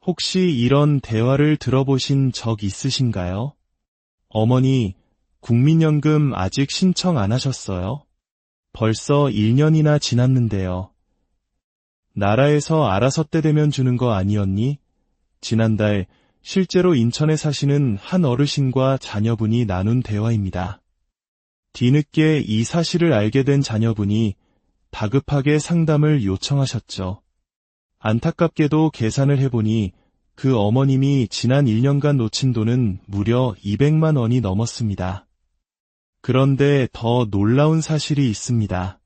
혹시 이런 대화를 들어보신 적 있으신가요? 어머니, 국민연금 아직 신청 안 하셨어요? 벌써 1년이나 지났는데요. 나라에서 알아서 때 되면 주는 거 아니었니? 지난달 실제로 인천에 사시는 한 어르신과 자녀분이 나눈 대화입니다. 뒤늦게 이 사실을 알게 된 자녀분이 다급하게 상담을 요청하셨죠. 안타깝게도 계산을 해보니 그 어머님이 지난 1년간 놓친 돈은 무려 200만 원이 넘었습니다. 그런데 더 놀라운 사실이 있습니다.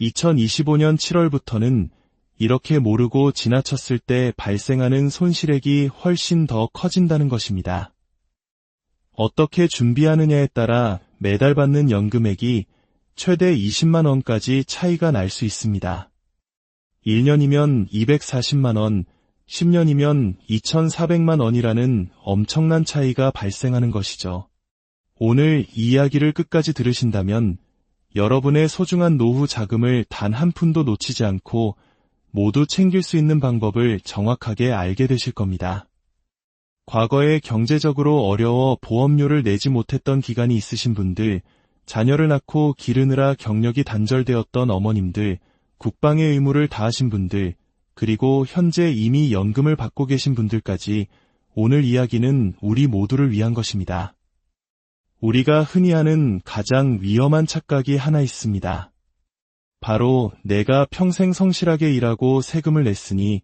2025년 7월부터는 이렇게 모르고 지나쳤을 때 발생하는 손실액이 훨씬 더 커진다는 것입니다. 어떻게 준비하느냐에 따라 매달 받는 연금액이 최대 20만 원까지 차이가 날 수 있습니다. 1년이면 240만 원, 10년이면 2,400만 원이라는 엄청난 차이가 발생하는 것이죠. 오늘 이 이야기를 끝까지 들으신다면 여러분의 소중한 노후 자금을 단 한 푼도 놓치지 않고 모두 챙길 수 있는 방법을 정확하게 알게 되실 겁니다. 과거에 경제적으로 어려워 보험료를 내지 못했던 기간이 있으신 분들, 자녀를 낳고 기르느라 경력이 단절되었던 어머님들, 국방의 의무를 다하신 분들, 그리고 현재 이미 연금을 받고 계신 분들까지 오늘 이야기는 우리 모두를 위한 것입니다. 우리가 흔히 하는 가장 위험한 착각이 하나 있습니다. 바로 내가 평생 성실하게 일하고 세금을 냈으니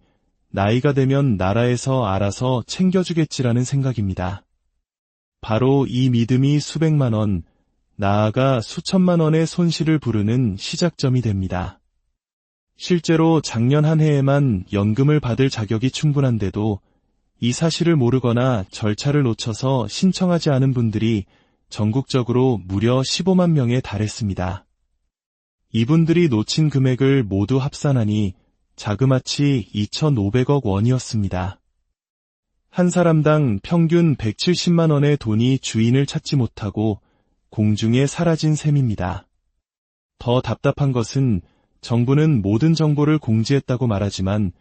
나이가 되면 나라에서 알아서 챙겨주겠지라는 생각입니다. 바로 이 믿음이 수백만 원, 나아가 수천만 원의 손실을 부르는 시작점이 됩니다. 실제로 작년 한 해에만 연금을 받을 자격이 충분한데도 이 사실을 모르거나 절차를 놓쳐서 신청하지 않은 분들이 전국적으로 무려 15만 명에 달했습니다. 이분들이 놓친 금액을 모두 합산하니 자그마치 2,500억 원이었습니다. 한 사람당 평균 170만 원의 돈이 주인을 찾지 못하고 공중에 사라진 셈입니다. 더 답답한 것은 정부는 모든 정보를 공지했다고 말하지만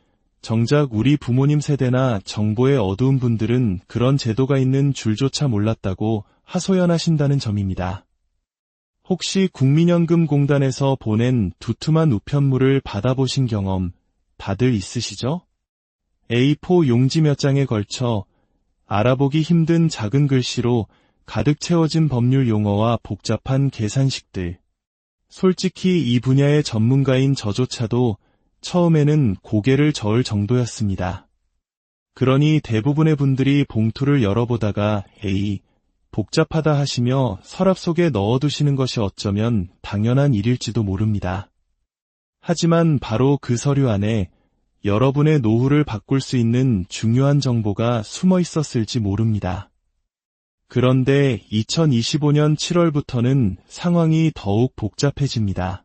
정작 우리 부모님 세대나 정보에 어두운 분들은 그런 제도가 있는 줄조차 몰랐다고 하소연하신다는 점입니다. 혹시 국민연금공단에서 보낸 두툼한 우편물을 받아보신 경험 다들 있으시죠? A4 용지 몇 장에 걸쳐 알아보기 힘든 작은 글씨로 가득 채워진 법률 용어와 복잡한 계산식들. 솔직히 이 분야의 전문가인 저조차도 처음에는 고개를 저을 정도였습니다. 그러니 대부분의 분들이 봉투를 열어보다가 에이, 복잡하다 하시며 서랍 속에 넣어두시는 것이 어쩌면 당연한 일일지도 모릅니다. 하지만 바로 그 서류 안에 여러분의 노후를 바꿀 수 있는 중요한 정보가 숨어 있었을지 모릅니다. 그런데 2025년 7월부터는 상황이 더욱 복잡해집니다.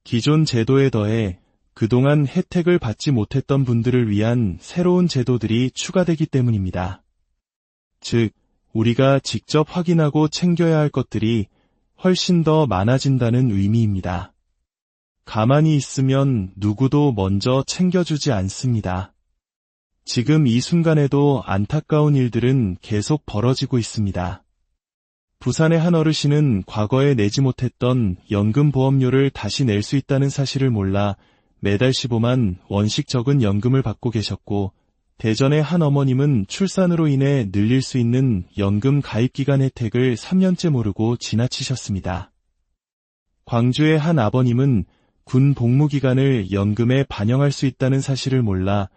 기존 제도에 더해 그동안 혜택을 받지 못했던 분들을 위한 새로운 제도들이 추가되기 때문입니다. 즉, 우리가 직접 확인하고 챙겨야 할 것들이 훨씬 더 많아진다는 의미입니다. 가만히 있으면 누구도 먼저 챙겨주지 않습니다. 지금 이 순간에도 안타까운 일들은 계속 벌어지고 있습니다. 부산의 한 어르신은 과거에 내지 못했던 연금보험료를 다시 낼 수 있다는 사실을 몰라 매달 15만 원씩 적은 연금을 받고 계셨고, 대전의 한 어머님은 출산으로 인해 늘릴 수 있는 연금 가입기간 혜택을 3년째 모르고 지나치셨습니다. 광주의 한 아버님은 군 복무기간을 연금에 반영할 수 있다는 사실을 몰라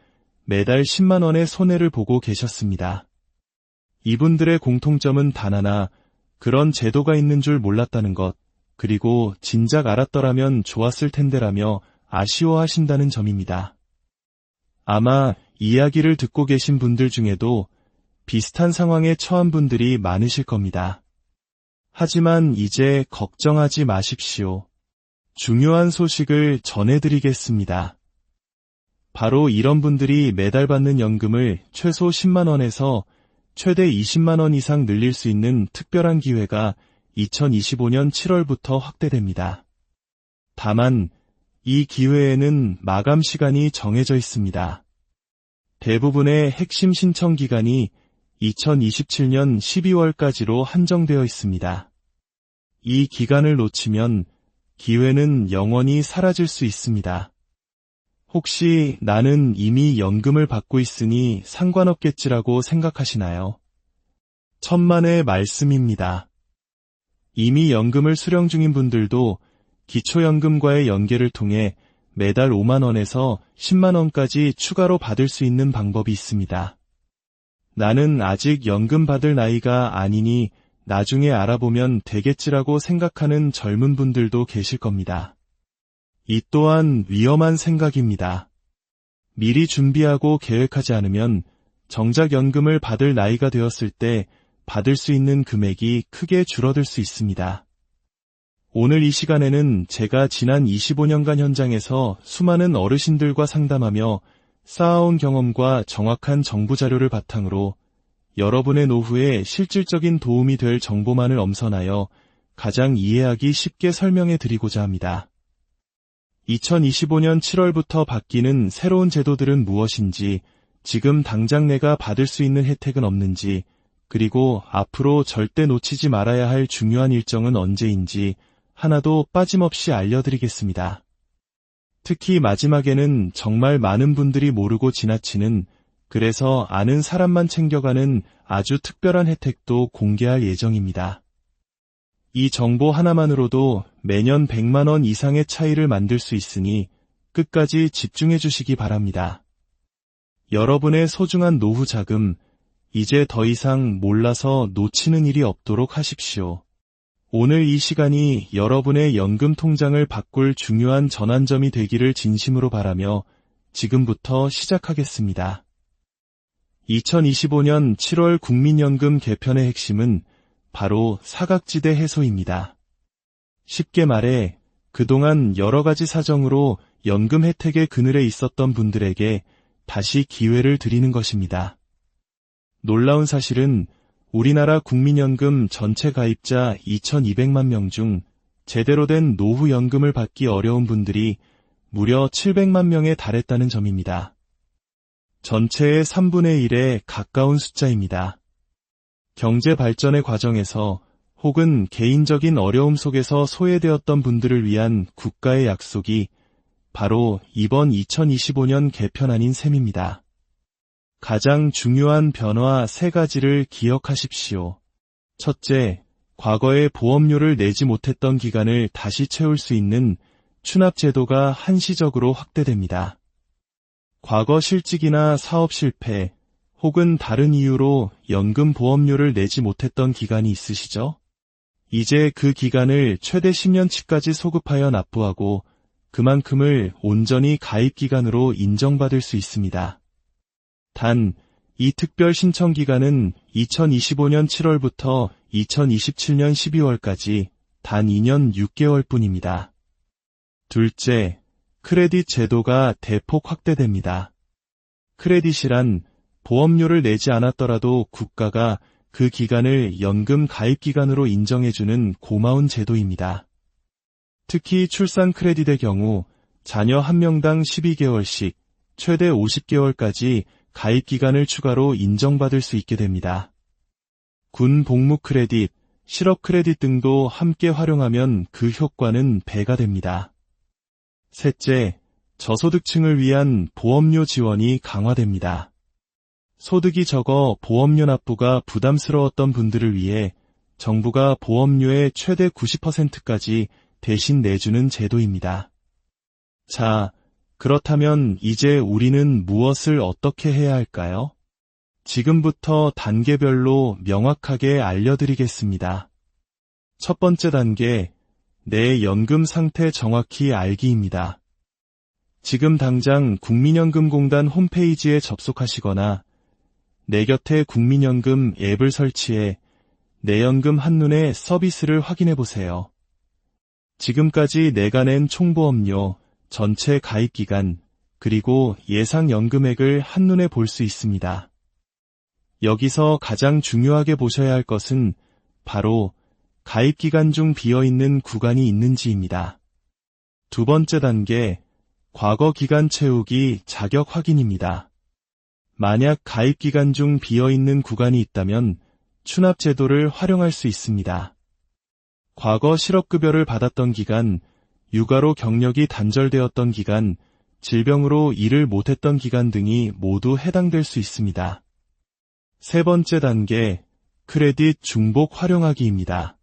매달 10만 원의 손해를 보고 계셨습니다. 이분들의 공통점은 단 하나, 그런 제도가 있는 줄 몰랐다는 것, 그리고 진작 알았더라면 좋았을 텐데라며 아쉬워하신다는 점입니다. 아마 이야기를 듣고 계신 분들 중에도 비슷한 상황에 처한 분들이 많으실 겁니다. 하지만 이제 걱정하지 마십시오. 중요한 소식을 전해드리겠습니다. 바로 이런 분들이 매달 받는 연금을 최소 10만 원에서 최대 20만 원 이상 늘릴 수 있는 특별한 기회가 2025년 7월부터 확대됩니다. 다만 이 기회에는 마감 시간이 정해져 있습니다. 대부분의 핵심 신청 기간이 2027년 12월까지로 한정되어 있습니다. 이 기간을 놓치면 기회는 영원히 사라질 수 있습니다. 혹시 나는 이미 연금을 받고 있으니 상관없겠지라고 생각하시나요? 천만의 말씀입니다. 이미 연금을 수령 중인 분들도 기초연금과의 연계를 통해 매달 5만 원에서 10만 원까지 추가로 받을 수 있는 방법이 있습니다. 나는 아직 연금 받을 나이가 아니니 나중에 알아보면 되겠지라고 생각하는 젊은 분들도 계실 겁니다. 이 또한 위험한 생각입니다. 미리 준비하고 계획하지 않으면 정작 연금을 받을 나이가 되었을 때 받을 수 있는 금액이 크게 줄어들 수 있습니다. 오늘 이 시간에는 제가 지난 25년간 현장에서 수많은 어르신들과 상담하며 쌓아온 경험과 정확한 정부 자료를 바탕으로 여러분의 노후에 실질적인 도움이 될 정보만을 엄선하여 가장 이해하기 쉽게 설명해 드리고자 합니다. 2025년 7월부터 바뀌는 새로운 제도들은 무엇인지, 지금 당장 내가 받을 수 있는 혜택은 없는지, 그리고 앞으로 절대 놓치지 말아야 할 중요한 일정은 언제인지 하나도 빠짐없이 알려드리겠습니다. 특히 마지막에는 정말 많은 분들이 모르고 지나치는, 그래서 아는 사람만 챙겨가는 아주 특별한 혜택도 공개할 예정입니다. 이 정보 하나만으로도 매년 100만 원 이상의 차이를 만들 수 있으니 끝까지 집중해 주시기 바랍니다. 여러분의 소중한 노후 자금, 이제 더 이상 몰라서 놓치는 일이 없도록 하십시오. 오늘 이 시간이 여러분의 연금 통장을 바꿀 중요한 전환점이 되기를 진심으로 바라며 지금부터 시작하겠습니다. 2025년 7월 국민연금 개편의 핵심은 바로 사각지대 해소입니다. 쉽게 말해 그동안 여러 가지 사정으로 연금 혜택의 그늘에 있었던 분들에게 다시 기회를 드리는 것입니다. 놀라운 사실은 우리나라 국민연금 전체 가입자 2,200만 명 중 제대로 된 노후연금을 받기 어려운 분들이 무려 700만 명에 달했다는 점입니다. 전체의 3분의 1에 가까운 숫자입니다. 경제 발전의 과정에서 혹은 개인적인 어려움 속에서 소외되었던 분들을 위한 국가의 약속이 바로 이번 2025년 개편안인 셈입니다. 가장 중요한 변화 3가지를 기억하십시오. 첫째, 과거에 보험료를 내지 못했던 기간을 다시 채울 수 있는 추납제도가 한시적으로 확대됩니다. 과거 실직이나 사업 실패, 혹은 다른 이유로 연금 보험료를 내지 못했던 기간이 있으시죠? 이제 그 기간을 최대 10년치까지 소급하여 납부하고 그만큼을 온전히 가입기간으로 인정받을 수 있습니다. 단, 이 특별 신청 기간은 2025년 7월부터 2027년 12월까지 단 2년 6개월 뿐입니다. 둘째, 크레딧 제도가 대폭 확대됩니다. 크레딧이란 보험료를 내지 않았더라도 국가가 그 기간을 연금 가입기간으로 인정해주는 고마운 제도입니다. 특히 출산 크레딧의 경우 자녀 1명당 12개월씩 최대 50개월까지 가입기간을 추가로 인정받을 수 있게 됩니다. 군 복무 크레딧, 실업 크레딧 등도 함께 활용하면 그 효과는 배가 됩니다. 셋째, 저소득층을 위한 보험료 지원이 강화됩니다. 소득이 적어 보험료 납부가 부담스러웠던 분들을 위해 정부가 보험료의 최대 90%까지 대신 내주는 제도입니다. 자, 그렇다면 이제 우리는 무엇을 어떻게 해야 할까요? 지금부터 단계별로 명확하게 알려드리겠습니다. 첫 번째 단계, 내 연금 상태 정확히 알기입니다. 지금 당장 국민연금공단 홈페이지에 접속하시거나 내 곁에 국민연금 앱을 설치해 내 연금 한눈에 서비스를 확인해 보세요. 지금까지 내가 낸 총보험료, 전체 가입기간, 그리고 예상 연금액을 한눈에 볼 수 있습니다. 여기서 가장 중요하게 보셔야 할 것은 바로 가입기간 중 비어있는 구간이 있는지입니다. 두 번째 단계, 과거 기간 채우기 자격 확인입니다. 만약 가입 기간 중 비어있는 구간이 있다면 추납 제도를 활용할 수 있습니다. 과거 실업급여를 받았던 기간, 육아로 경력이 단절되었던 기간, 질병으로 일을 못했던 기간 등이 모두 해당될 수 있습니다. 세 번째 단계, 크레딧 중복 활용하기입니다.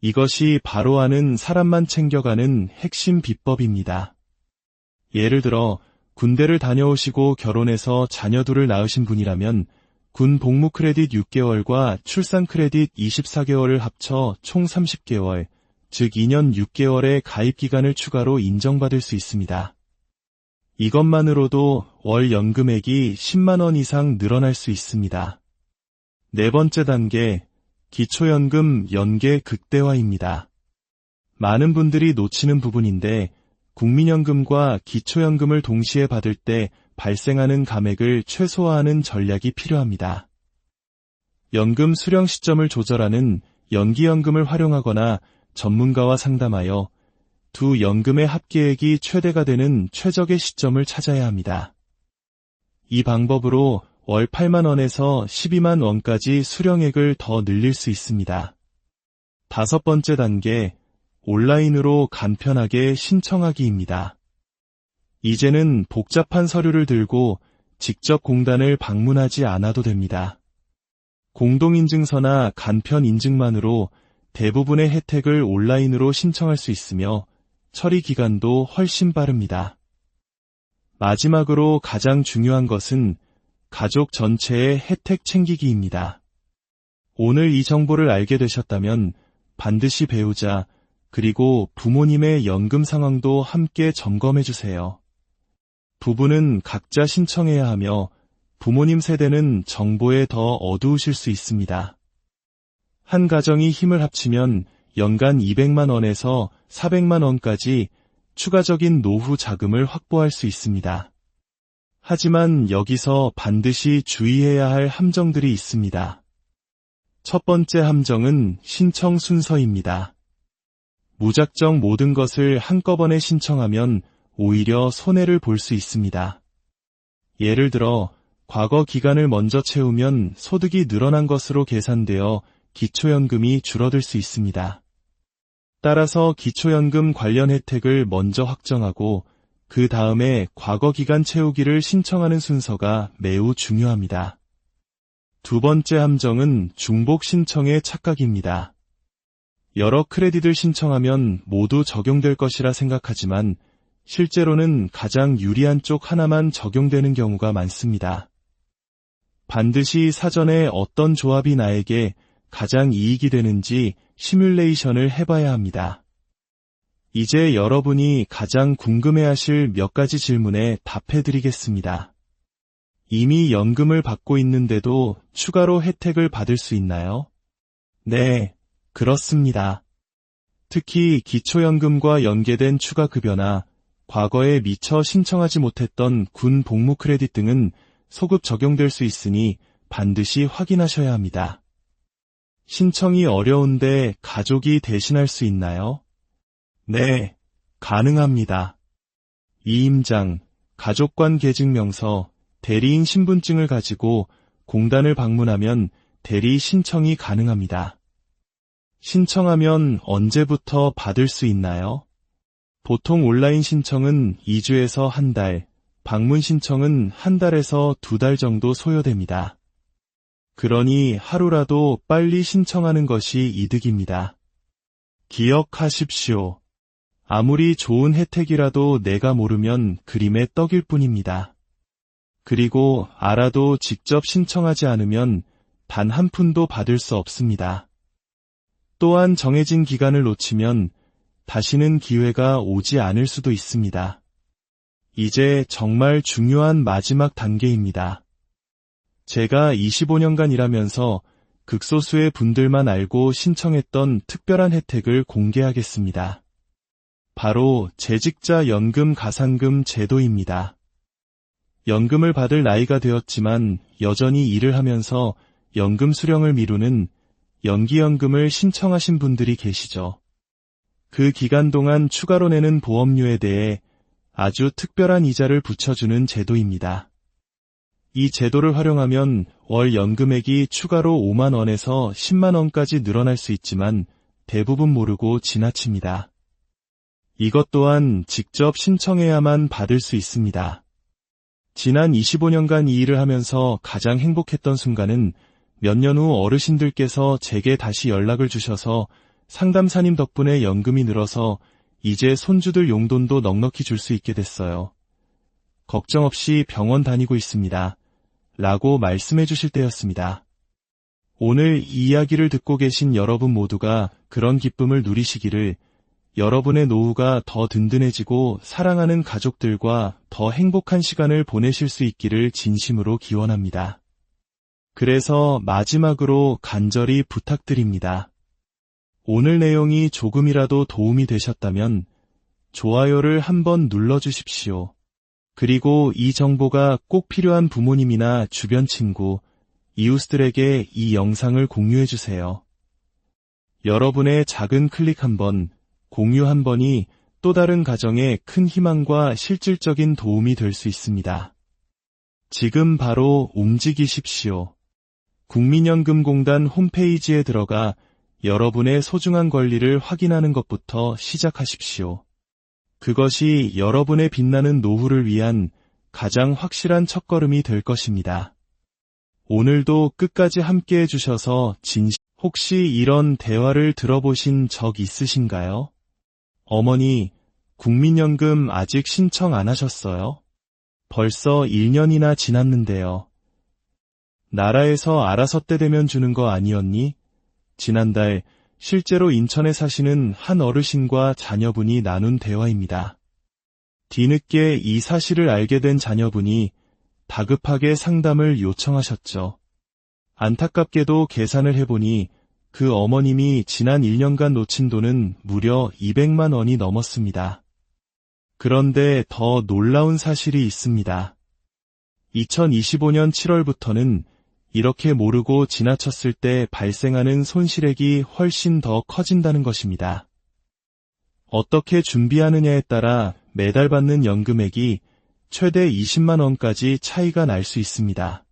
이것이 바로 아는 사람만 챙겨가는 핵심 비법입니다. 예를 들어 군대를 다녀오시고 결혼해서 자녀 둘을 낳으신 분이라면 군 복무 크레딧 6개월과 출산 크레딧 24개월을 합쳐 총 30개월, 즉 2년 6개월의 가입 기간을 추가로 인정받을 수 있습니다. 이것만으로도 월 연금액이 10만 원 이상 늘어날 수 있습니다. 네 번째 단계, 기초연금 연계 극대화입니다. 많은 분들이 놓치는 부분인데 국민연금과 기초연금을 동시에 받을 때 발생하는 감액을 최소화하는 전략이 필요합니다. 연금 수령 시점을 조절하는 연기연금을 활용하거나 전문가와 상담하여 두 연금의 합계액이 최대가 되는 최적의 시점을 찾아야 합니다. 이 방법으로 월 8만 원에서 12만 원까지 수령액을 더 늘릴 수 있습니다. 다섯 번째 단계, 온라인으로 간편하게 신청하기입니다. 이제는 복잡한 서류를 들고 직접 공단을 방문하지 않아도 됩니다. 공동인증서나 간편인증만으로 대부분의 혜택을 온라인으로 신청할 수 있으며 처리 기간도 훨씬 빠릅니다. 마지막으로 가장 중요한 것은 가족 전체의 혜택 챙기기입니다. 오늘 이 정보를 알게 되셨다면 반드시 배우자 그리고 부모님의 연금 상황도 함께 점검해 주세요. 부부는 각자 신청해야 하며 부모님 세대는 정보에 더 어두우실 수 있습니다. 한 가정이 힘을 합치면 연간 200만 원에서 400만 원까지 추가적인 노후 자금을 확보할 수 있습니다. 하지만 여기서 반드시 주의해야 할 함정들이 있습니다. 첫 번째 함정은 신청 순서입니다. 무작정 모든 것을 한꺼번에 신청하면 오히려 손해를 볼 수 있습니다. 예를 들어 과거 기간을 먼저 채우면 소득이 늘어난 것으로 계산되어 기초연금이 줄어들 수 있습니다. 따라서 기초연금 관련 혜택을 먼저 확정하고 그 다음에 과거 기간 채우기를 신청하는 순서가 매우 중요합니다. 두 번째 함정은 중복 신청의 착각입니다. 여러 크레딧을 신청하면 모두 적용될 것이라 생각하지만 실제로는 가장 유리한 쪽 하나만 적용되는 경우가 많습니다. 반드시 사전에 어떤 조합이 나에게 가장 이익이 되는지 시뮬레이션을 해봐야 합니다. 이제 여러분이 가장 궁금해하실 몇 가지 질문에 답해드리겠습니다. 이미 연금을 받고 있는데도 추가로 혜택을 받을 수 있나요? 네, 그렇습니다. 특히 기초연금과 연계된 추가급여나 과거에 미처 신청하지 못했던 군 복무 크레딧 등은 소급 적용될 수 있으니 반드시 확인하셔야 합니다. 신청이 어려운데 가족이 대신할 수 있나요? 네, 가능합니다. 이임장, 가족관 계증명서, 대리인 신분증을 가지고 공단을 방문하면 대리 신청이 가능합니다. 신청하면 언제부터 받을 수 있나요? 보통 온라인 신청은 2주에서 한 달, 방문 신청은 한 달에서 2달 정도 소요됩니다. 그러니 하루라도 빨리 신청하는 것이 이득입니다. 기억하십시오. 아무리 좋은 혜택이라도 내가 모르면 그림의 떡일 뿐입니다. 그리고 알아도 직접 신청하지 않으면 단 한 푼도 받을 수 없습니다. 또한 정해진 기간을 놓치면 다시는 기회가 오지 않을 수도 있습니다. 이제 정말 중요한 마지막 단계입니다. 제가 25년간 일하면서 극소수의 분들만 알고 신청했던 특별한 혜택을 공개하겠습니다. 바로 재직자 연금 가산금 제도입니다. 연금을 받을 나이가 되었지만 여전히 일을 하면서 연금 수령을 미루는 연기연금을 신청하신 분들이 계시죠. 그 기간 동안 추가로 내는 보험료에 대해 아주 특별한 이자를 붙여주는 제도입니다. 이 제도를 활용하면 월 연금액이 추가로 5만 원에서 10만 원까지 늘어날 수 있지만 대부분 모르고 지나칩니다. 이것 또한 직접 신청해야만 받을 수 있습니다. 지난 25년간 이 일을 하면서 가장 행복했던 순간은 몇 년 후 어르신들께서 제게 다시 연락을 주셔서 상담사님 덕분에 연금이 늘어서 이제 손주들 용돈도 넉넉히 줄 수 있게 됐어요. 걱정 없이 병원 다니고 있습니다. 라고 말씀해 주실 때였습니다. 오늘 이 이야기를 듣고 계신 여러분 모두가 그런 기쁨을 누리시기를, 여러분의 노후가 더 든든해지고 사랑하는 가족들과 더 행복한 시간을 보내실 수 있기를 진심으로 기원합니다. 그래서 마지막으로 간절히 부탁드립니다. 오늘 내용이 조금이라도 도움이 되셨다면 좋아요를 한번 눌러주십시오. 그리고 이 정보가 꼭 필요한 부모님이나 주변 친구, 이웃들에게 이 영상을 공유해주세요. 여러분의 작은 클릭 한 번, 공유 한 번이 또 다른 가정에 큰 희망과 실질적인 도움이 될 수 있습니다. 지금 바로 움직이십시오. 국민연금공단 홈페이지에 들어가 여러분의 소중한 권리를 확인하는 것부터 시작하십시오. 그것이 여러분의 빛나는 노후를 위한 가장 확실한 첫걸음이 될 것입니다. 오늘도 끝까지 함께 해주셔서 혹시 이런 대화를 들어보신 적 있으신가요? 어머니, 국민연금 아직 신청 안 하셨어요? 벌써 1년이나 지났는데요. 나라에서 알아서 때 되면 주는 거 아니었니? 지난달 실제로 인천에 사시는 한 어르신과 자녀분이 나눈 대화입니다. 뒤늦게 이 사실을 알게 된 자녀분이 다급하게 상담을 요청하셨죠. 안타깝게도 계산을 해보니 그 어머님이 지난 1년간 놓친 돈은 무려 200만 원이 넘었습니다. 그런데 더 놀라운 사실이 있습니다. 2025년 7월부터는 이렇게 모르고 지나쳤을 때 발생하는 손실액이 훨씬 더 커진다는 것입니다. 어떻게 준비하느냐에 따라 매달 받는 연금액이 최대 20만 원까지 차이가 날 수 있습니다.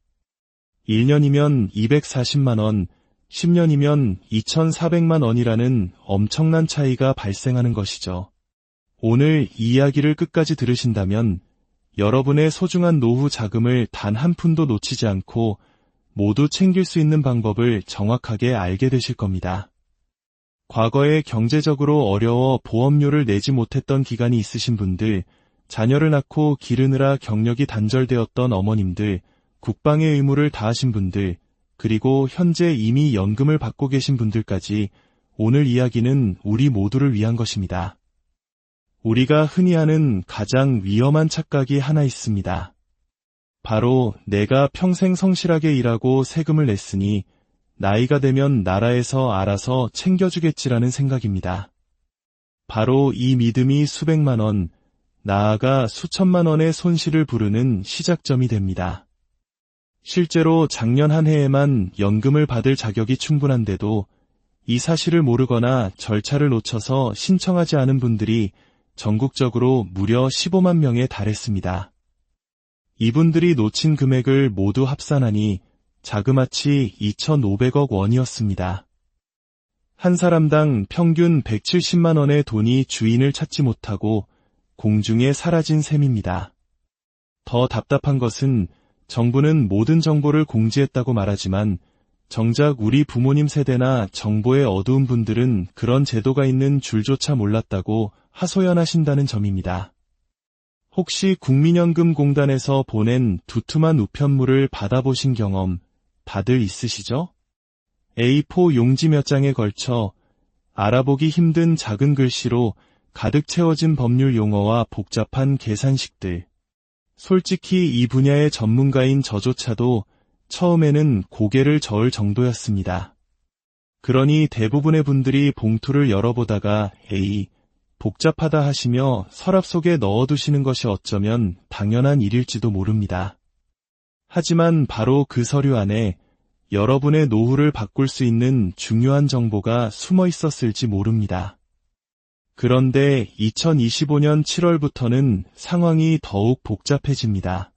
1년이면 240만 원, 10년이면 2,400만 원이라는 엄청난 차이가 발생하는 것이죠. 오늘 이 이야기를 끝까지 들으신다면 여러분의 소중한 노후 자금을 단 한 푼도 놓치지 않고 모두 챙길 수 있는 방법을 정확하게 알게 되실 겁니다. 과거에 경제적으로 어려워 보험료를 내지 못했던 기간이 있으신 분들, 자녀를 낳고 기르느라 경력이 단절되었던 어머님들, 국방의 의무를 다하신 분들, 그리고 현재 이미 연금을 받고 계신 분들까지 오늘 이야기는 우리 모두를 위한 것입니다. 우리가 흔히 하는 가장 위험한 착각이 하나 있습니다. 바로 내가 평생 성실하게 일하고 세금을 냈으니 나이가 되면 나라에서 알아서 챙겨주겠지라는 생각입니다. 바로 이 믿음이 수백만 원, 나아가 수천만 원의 손실을 부르는 시작점이 됩니다. 실제로 작년 한 해에만 연금을 받을 자격이 충분한데도 이 사실을 모르거나 절차를 놓쳐서 신청하지 않은 분들이 전국적으로 무려 15만 명에 달했습니다. 이분들이 놓친 금액을 모두 합산하니 자그마치 2,500억 원이었습니다. 한 사람당 평균 170만 원의 돈이 주인을 찾지 못하고 공중에 사라진 셈입니다. 더 답답한 것은 정부는 모든 정보를 공지했다고 말하지만 정작 우리 부모님 세대나 정보의 어두운 분들은 그런 제도가 있는 줄조차 몰랐다고 하소연하신다는 점입니다. 혹시 국민연금공단에서 보낸 두툼한 우편물을 받아보신 경험 다들 있으시죠? A4 용지 몇 장에 걸쳐 알아보기 힘든 작은 글씨로 가득 채워진 법률 용어와 복잡한 계산식들. 솔직히 이 분야의 전문가인 저조차도 처음에는 고개를 저을 정도였습니다. 그러니 대부분의 분들이 봉투를 열어보다가 에이, 복잡하다 하시며 서랍 속에 넣어두시는 것이 어쩌면 당연한 일일지도 모릅니다. 하지만 바로 그 서류 안에 여러분의 노후를 바꿀 수 있는 중요한 정보가 숨어 있었을지 모릅니다. 그런데 2025년 7월부터는 상황이 더욱 복잡해집니다.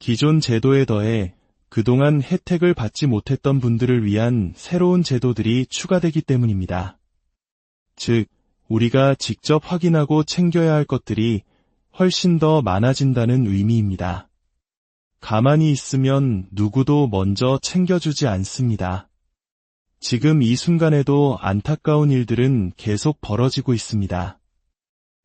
기존 제도에 더해 그동안 혜택을 받지 못했던 분들을 위한 새로운 제도들이 추가되기 때문입니다. 즉, 우리가 직접 확인하고 챙겨야 할 것들이 훨씬 더 많아진다는 의미입니다. 가만히 있으면 누구도 먼저 챙겨주지 않습니다. 지금 이 순간에도 안타까운 일들은 계속 벌어지고 있습니다.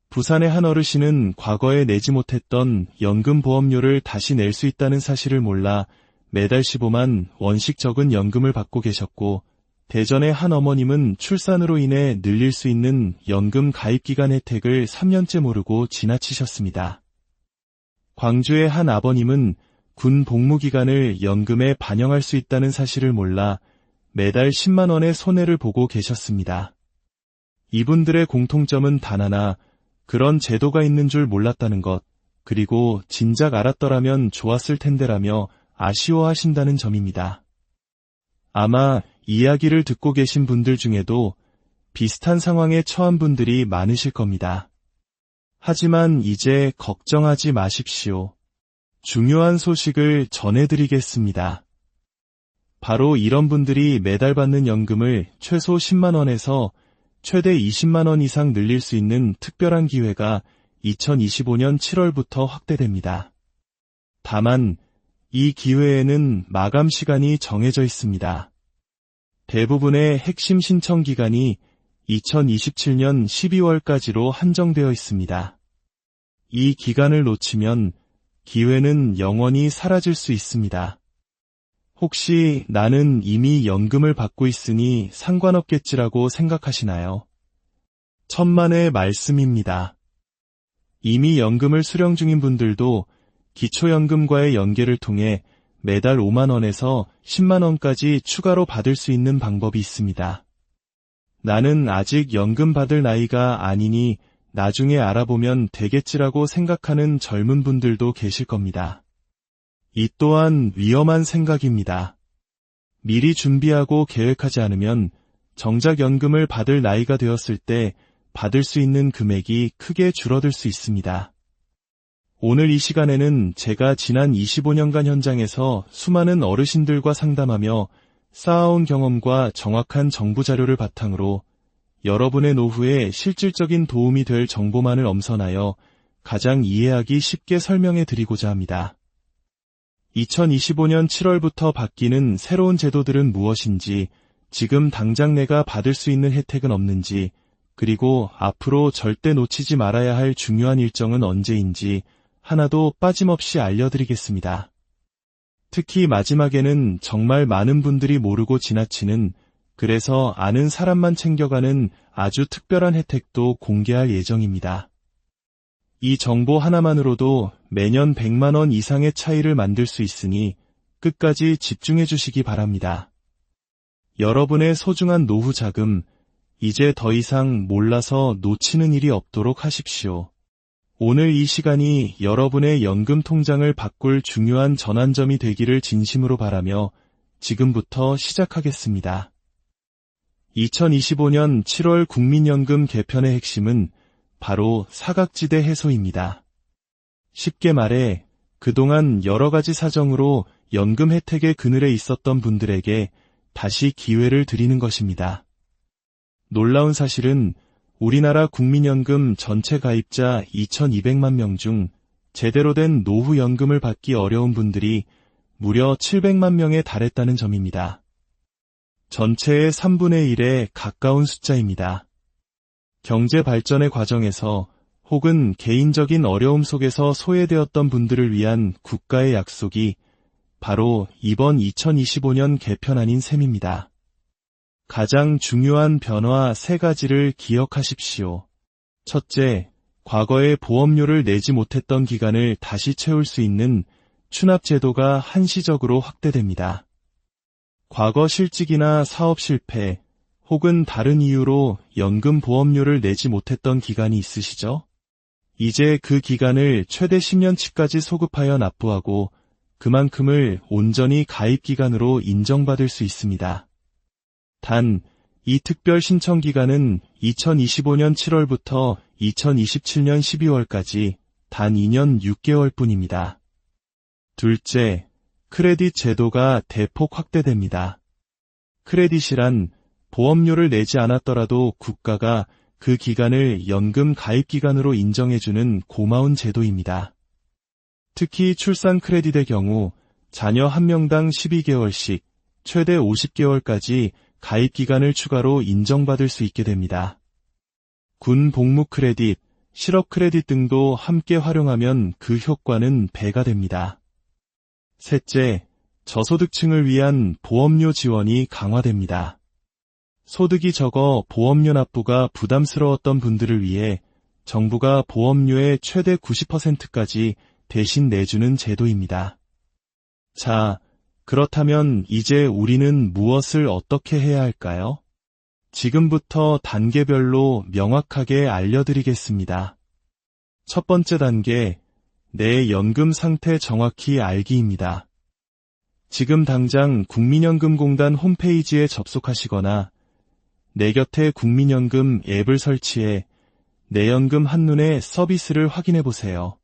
부산의 한 어르신은 과거에 내지 못했던 연금보험료를 다시 낼 수 있다는 사실을 몰라 매달 15만 원씩 적은 연금을 받고 계셨고, 대전의 한 어머님은 출산으로 인해 늘릴 수 있는 연금 가입기간 혜택을 3년째 모르고 지나치셨습니다. 광주의 한 아버님은 군 복무기간을 연금에 반영할 수 있다는 사실을 몰라 매달 10만 원의 손해를 보고 계셨습니다. 이분들의 공통점은 단 하나, 그런 제도가 있는 줄 몰랐다는 것, 그리고 진작 알았더라면 좋았을 텐데라며 아쉬워하신다는 점입니다. 아마 이야기를 듣고 계신 분들 중에도 비슷한 상황에 처한 분들이 많으실 겁니다. 하지만 이제 걱정하지 마십시오. 중요한 소식을 전해드리겠습니다. 바로 이런 분들이 매달 받는 연금을 최소 10만 원에서 최대 20만 원 이상 늘릴 수 있는 특별한 기회가 2025년 7월부터 확대됩니다. 다만 이 기회에는 마감 시간이 정해져 있습니다. 대부분의 핵심 신청 기간이 2027년 12월까지로 한정되어 있습니다. 이 기간을 놓치면 기회는 영원히 사라질 수 있습니다. 혹시 나는 이미 연금을 받고 있으니 상관없겠지라고 생각하시나요? 천만의 말씀입니다. 이미 연금을 수령 중인 분들도 기초연금과의 연계를 통해 매달 5만 원에서 10만 원까지 추가로 받을 수 있는 방법이 있습니다. 나는 아직 연금 받을 나이가 아니니 나중에 알아보면 되겠지라고 생각하는 젊은 분들도 계실 겁니다. 이 또한 위험한 생각입니다. 미리 준비하고 계획하지 않으면 정작 연금을 받을 나이가 되었을 때 받을 수 있는 금액이 크게 줄어들 수 있습니다. 오늘 이 시간에는 제가 지난 25년간 현장에서 수많은 어르신들과 상담하며 쌓아온 경험과 정확한 정부 자료를 바탕으로 여러분의 노후에 실질적인 도움이 될 정보만을 엄선하여 가장 이해하기 쉽게 설명해 드리고자 합니다. 2025년 7월부터 바뀌는 새로운 제도들은 무엇인지, 지금 당장 내가 받을 수 있는 혜택은 없는지, 그리고 앞으로 절대 놓치지 말아야 할 중요한 일정은 언제인지 하나도 빠짐없이 알려드리겠습니다. 특히 마지막에는 정말 많은 분들이 모르고 지나치는, 그래서 아는 사람만 챙겨가는 아주 특별한 혜택도 공개할 예정입니다. 이 정보 하나만으로도 매년 100만 원 이상의 차이를 만들 수 있으니 끝까지 집중해 주시기 바랍니다. 여러분의 소중한 노후 자금, 이제 더 이상 몰라서 놓치는 일이 없도록 하십시오. 오늘 이 시간이 여러분의 연금 통장을 바꿀 중요한 전환점이 되기를 진심으로 바라며 지금부터 시작하겠습니다. 2025년 7월 국민연금 개편의 핵심은 바로 사각지대 해소입니다. 쉽게 말해 그동안 여러 가지 사정으로 연금 혜택의 그늘에 있었던 분들에게 다시 기회를 드리는 것입니다. 놀라운 사실은 우리나라 국민연금 전체 가입자 2,200만 명 중 제대로 된 노후연금을 받기 어려운 분들이 무려 700만 명에 달했다는 점입니다. 전체의 3분의 1에 가까운 숫자입니다. 경제 발전의 과정에서 혹은 개인적인 어려움 속에서 소외되었던 분들을 위한 국가의 약속이 바로 이번 2025년 개편안인 셈입니다. 가장 중요한 변화 3가지를 기억하십시오. 첫째, 과거에 보험료를 내지 못했던 기간을 다시 채울 수 있는 추납제도가 한시적으로 확대됩니다. 과거 실직이나 사업 실패, 혹은 다른 이유로 연금 보험료를 내지 못했던 기간이 있으시죠? 이제 그 기간을 최대 10년치까지 소급하여 납부하고 그만큼을 온전히 가입기간으로 인정받을 수 있습니다. 단, 이 특별 신청 기간은 2025년 7월부터 2027년 12월까지 단 2년 6개월 뿐입니다. 둘째, 크레딧 제도가 대폭 확대됩니다. 크레딧이란 보험료를 내지 않았더라도 국가가 그 기간을 연금 가입 기간으로 인정해주는 고마운 제도입니다. 특히 출산 크레딧의 경우 자녀 한 명당 12개월씩 최대 50개월까지 가입 기간을 추가로 인정받을 수 있게 됩니다. 군 복무 크레딧, 실업 크레딧 등도 함께 활용하면 그 효과는 배가 됩니다. 셋째, 저소득층을 위한 보험료 지원이 강화됩니다. 소득이 적어 보험료 납부가 부담스러웠던 분들을 위해 정부가 보험료의 최대 90%까지 대신 내주는 제도입니다. 자, 그렇다면 이제 우리는 무엇을 어떻게 해야 할까요? 지금부터 단계별로 명확하게 알려드리겠습니다. 첫 번째 단계, 내 연금 상태 정확히 알기입니다. 지금 당장 국민연금공단 홈페이지에 접속하시거나 내 곁에 국민연금 앱을 설치해 내 연금 한눈에 서비스를 확인해 보세요.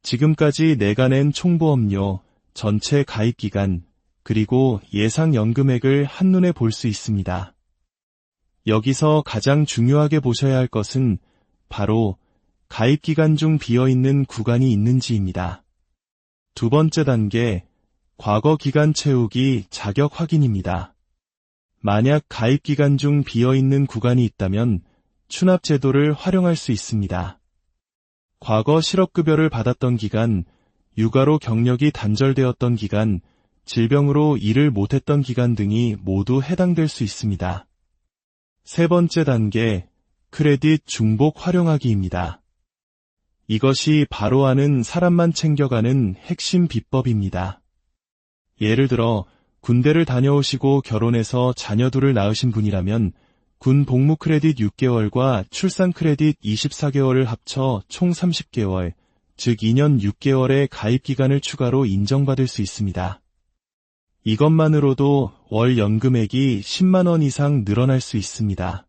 지금까지 내가 낸 총보험료, 전체 가입기간, 그리고 예상 연금액을 한눈에 볼 수 있습니다. 여기서 가장 중요하게 보셔야 할 것은 바로 가입기간 중 비어있는 구간이 있는지입니다. 두 번째 단계, 과거 기간 채우기 자격 확인입니다. 만약 가입기간 중 비어있는 구간이 있다면 추납 제도를 활용할 수 있습니다. 과거 실업급여를 받았던 기간, 육아로 경력이 단절되었던 기간, 질병으로 일을 못했던 기간 등이 모두 해당될 수 있습니다. 세 번째 단계, 크레딧 중복 활용하기입니다. 이것이 바로 아는 사람만 챙겨가는 핵심 비법입니다. 예를 들어 군대를 다녀오시고 결혼해서 자녀 둘을 낳으신 분이라면 군 복무 크레딧 6개월과 출산 크레딧 24개월을 합쳐 총 30개월, 즉 2년 6개월의 가입 기간을 추가로 인정받을 수 있습니다. 이것만으로도 월 연금액이 10만 원 이상 늘어날 수 있습니다.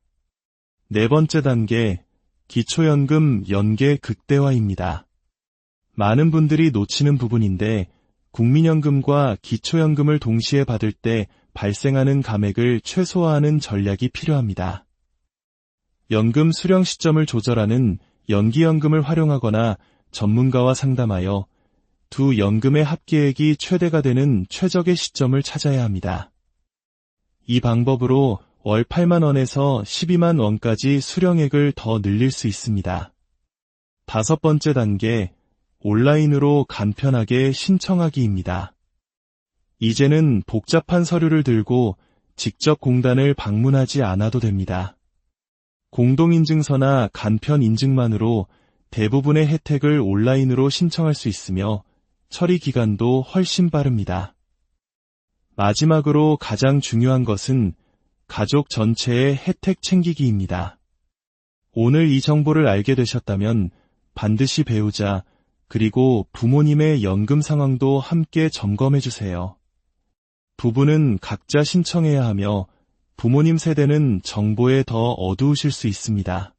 네 번째 단계, 기초연금 연계 극대화입니다. 많은 분들이 놓치는 부분인데 국민연금과 기초연금을 동시에 받을 때 발생하는 감액을 최소화하는 전략이 필요합니다. 연금 수령 시점을 조절하는 연기연금을 활용하거나 전문가와 상담하여 두 연금의 합계액이 최대가 되는 최적의 시점을 찾아야 합니다. 이 방법으로 월 8만 원에서 12만 원까지 수령액을 더 늘릴 수 있습니다. 다섯 번째 단계, 온라인으로 간편하게 신청하기입니다. 이제는 복잡한 서류를 들고 직접 공단을 방문하지 않아도 됩니다. 공동인증서나 간편인증만으로 대부분의 혜택을 온라인으로 신청할 수 있으며 처리 기간도 훨씬 빠릅니다. 마지막으로 가장 중요한 것은 가족 전체의 혜택 챙기기입니다. 오늘 이 정보를 알게 되셨다면 반드시 배우자, 그리고 부모님의 연금 상황도 함께 점검해 주세요. 부부는 각자 신청해야 하며 부모님 세대는 정보에 더 어두우실 수 있습니다.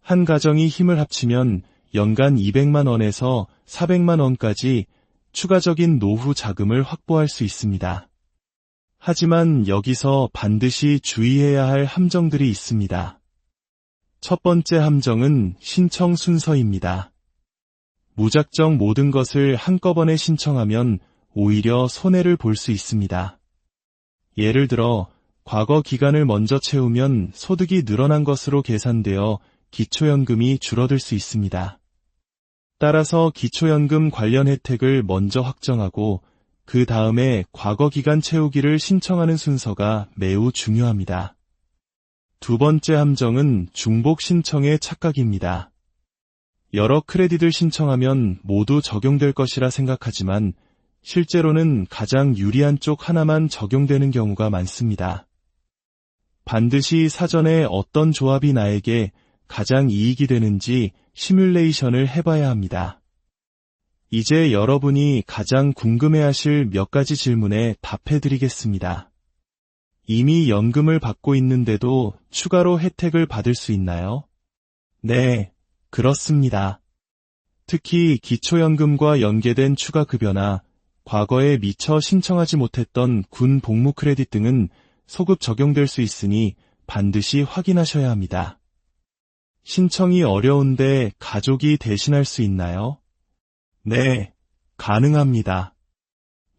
한 가정이 힘을 합치면 연간 200만 원에서 400만 원까지 추가적인 노후 자금을 확보할 수 있습니다. 하지만 여기서 반드시 주의해야 할 함정들이 있습니다. 첫 번째 함정은 신청 순서입니다. 무작정 모든 것을 한꺼번에 신청하면 오히려 손해를 볼 수 있습니다. 예를 들어 과거 기간을 먼저 채우면 소득이 늘어난 것으로 계산되어 기초연금이 줄어들 수 있습니다. 따라서 기초연금 관련 혜택을 먼저 확정하고 그 다음에 과거 기간 채우기를 신청하는 순서가 매우 중요합니다. 두 번째 함정은 중복 신청의 착각입니다. 여러 크레딧을 신청하면 모두 적용될 것이라 생각하지만 실제로는 가장 유리한 쪽 하나만 적용되는 경우가 많습니다. 반드시 사전에 어떤 조합이 나에게 가장 이익이 되는지 시뮬레이션을 해봐야 합니다. 이제 여러분이 가장 궁금해하실 몇 가지 질문에 답해드리겠습니다. 이미 연금을 받고 있는데도 추가로 혜택을 받을 수 있나요? 네, 그렇습니다. 특히 기초연금과 연계된 추가급여나 과거에 미처 신청하지 못했던 군 복무 크레딧 등은 소급 적용될 수 있으니 반드시 확인하셔야 합니다. 신청이 어려운데 가족이 대신할 수 있나요? 네, 가능합니다.